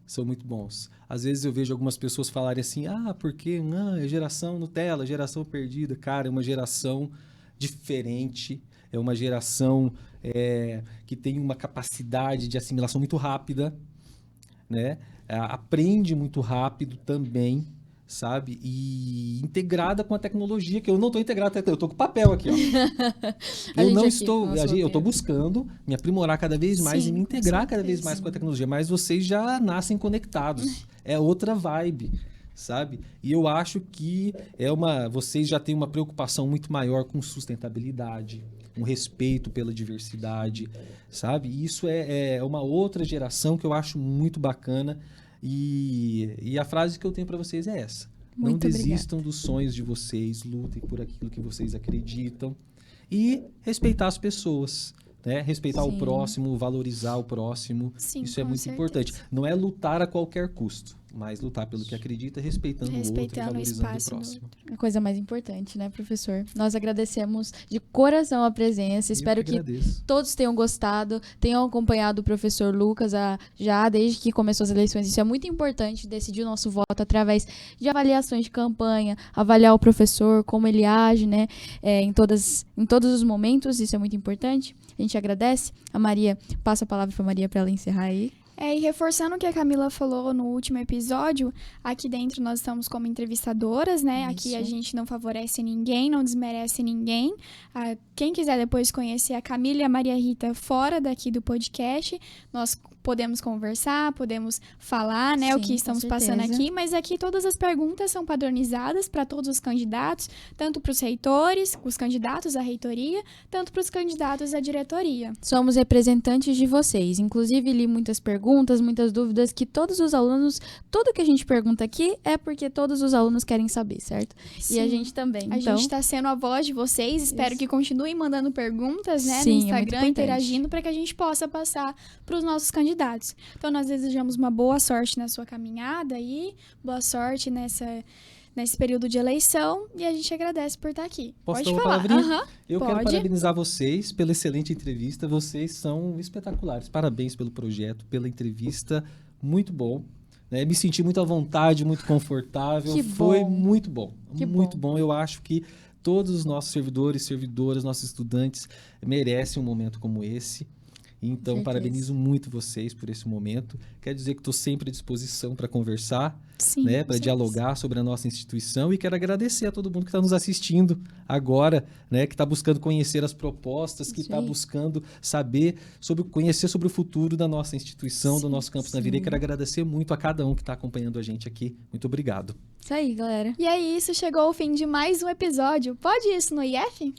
São muito bons. Às vezes eu vejo algumas pessoas falarem assim, porque é geração Nutella, geração perdida. Cara, é uma geração diferente, é uma geração que tem uma capacidade de assimilação muito rápida, né? Aprende muito rápido também, sabe? E integrada com a tecnologia, que eu não estou integrado, eu estou com papel aqui, ó. Eu não estou, eu estou buscando me aprimorar cada vez mais Sim, e me com integrar cada vez certeza. mais com a tecnologia, mas vocês já nascem conectados. É outra vibe, sabe? E eu acho que vocês já têm uma preocupação muito maior com sustentabilidade, um respeito pela diversidade, sabe? E isso é uma outra geração que eu acho muito bacana. E a frase que eu tenho para vocês é essa. Não Muito obrigada. desistam dos sonhos de vocês, lutem por aquilo que vocês acreditam e respeitar as pessoas, né? Respeitar o Sim. próximo, valorizar o próximo. Sim, Isso é com muito certeza. importante. Não é lutar a qualquer custo, mas lutar pelo que acredita, respeitando o outro e Respeitando o valorizando o espaço do próximo. A coisa mais importante, né, professor? Nós agradecemos de coração a presença. Espero Eu que agradeço. todos tenham gostado, tenham acompanhado o professor Lucas já desde que começou as eleições. Isso é muito importante, decidir o nosso voto através de avaliações de campanha, avaliar o professor, como ele age, né, em todos os momentos. Isso é muito importante. A gente agradece. A Maria, passa a palavra para a Maria para ela encerrar aí. E reforçando o que a Camila falou no último episódio, aqui dentro nós estamos como entrevistadoras, né? Aqui Isso. a gente não favorece ninguém, não desmerece ninguém. Quem quiser depois conhecer a Camila e a Maria Rita fora daqui do podcast, nós podemos conversar, podemos falar, né, o Sim, que com estamos passando certeza. aqui, mas aqui todas as perguntas são padronizadas para todos os candidatos, tanto para os reitores, os candidatos à reitoria, tanto para os candidatos à diretoria. Somos representantes de vocês. Inclusive, li muitas perguntas, muitas dúvidas que todos os alunos, tudo que a gente pergunta aqui é porque todos os alunos querem saber, certo? E a Sim. gente também. A Então, gente está sendo a voz de vocês. Espero Isso. que continuem mandando perguntas, né, Sim, é no muito Instagram, importante. interagindo para que a gente possa passar para os nossos candidatos. Então, nós desejamos uma boa sorte na sua caminhada e boa sorte nesse período de eleição. E a gente agradece por estar aqui. Posso Pode dar uma falar. palavrinha? Aham. Eu quero Pode. parabenizar vocês pela excelente entrevista. Vocês são espetaculares. Parabéns pelo projeto, pela entrevista. Muito bom. Né? Me senti muito à vontade, muito confortável. Que Foi bom. muito bom. Que muito bom. bom. Eu acho que todos os nossos servidores, servidoras, nossos estudantes merecem um momento como esse. Então, certeza. parabenizo muito vocês por esse momento. Quero dizer que estou sempre à disposição para conversar, Sim, né, com para certeza. dialogar sobre a nossa instituição, e quero agradecer a todo mundo que está nos assistindo agora, né, que está buscando conhecer as propostas, que Isso está aí. buscando conhecer sobre o futuro da nossa instituição, do nosso campus na Virei. Quero agradecer muito a cada um que está acompanhando a gente aqui. Muito obrigado. Isso aí, galera. E é isso, chegou o fim de mais um episódio. Pode isso no IF?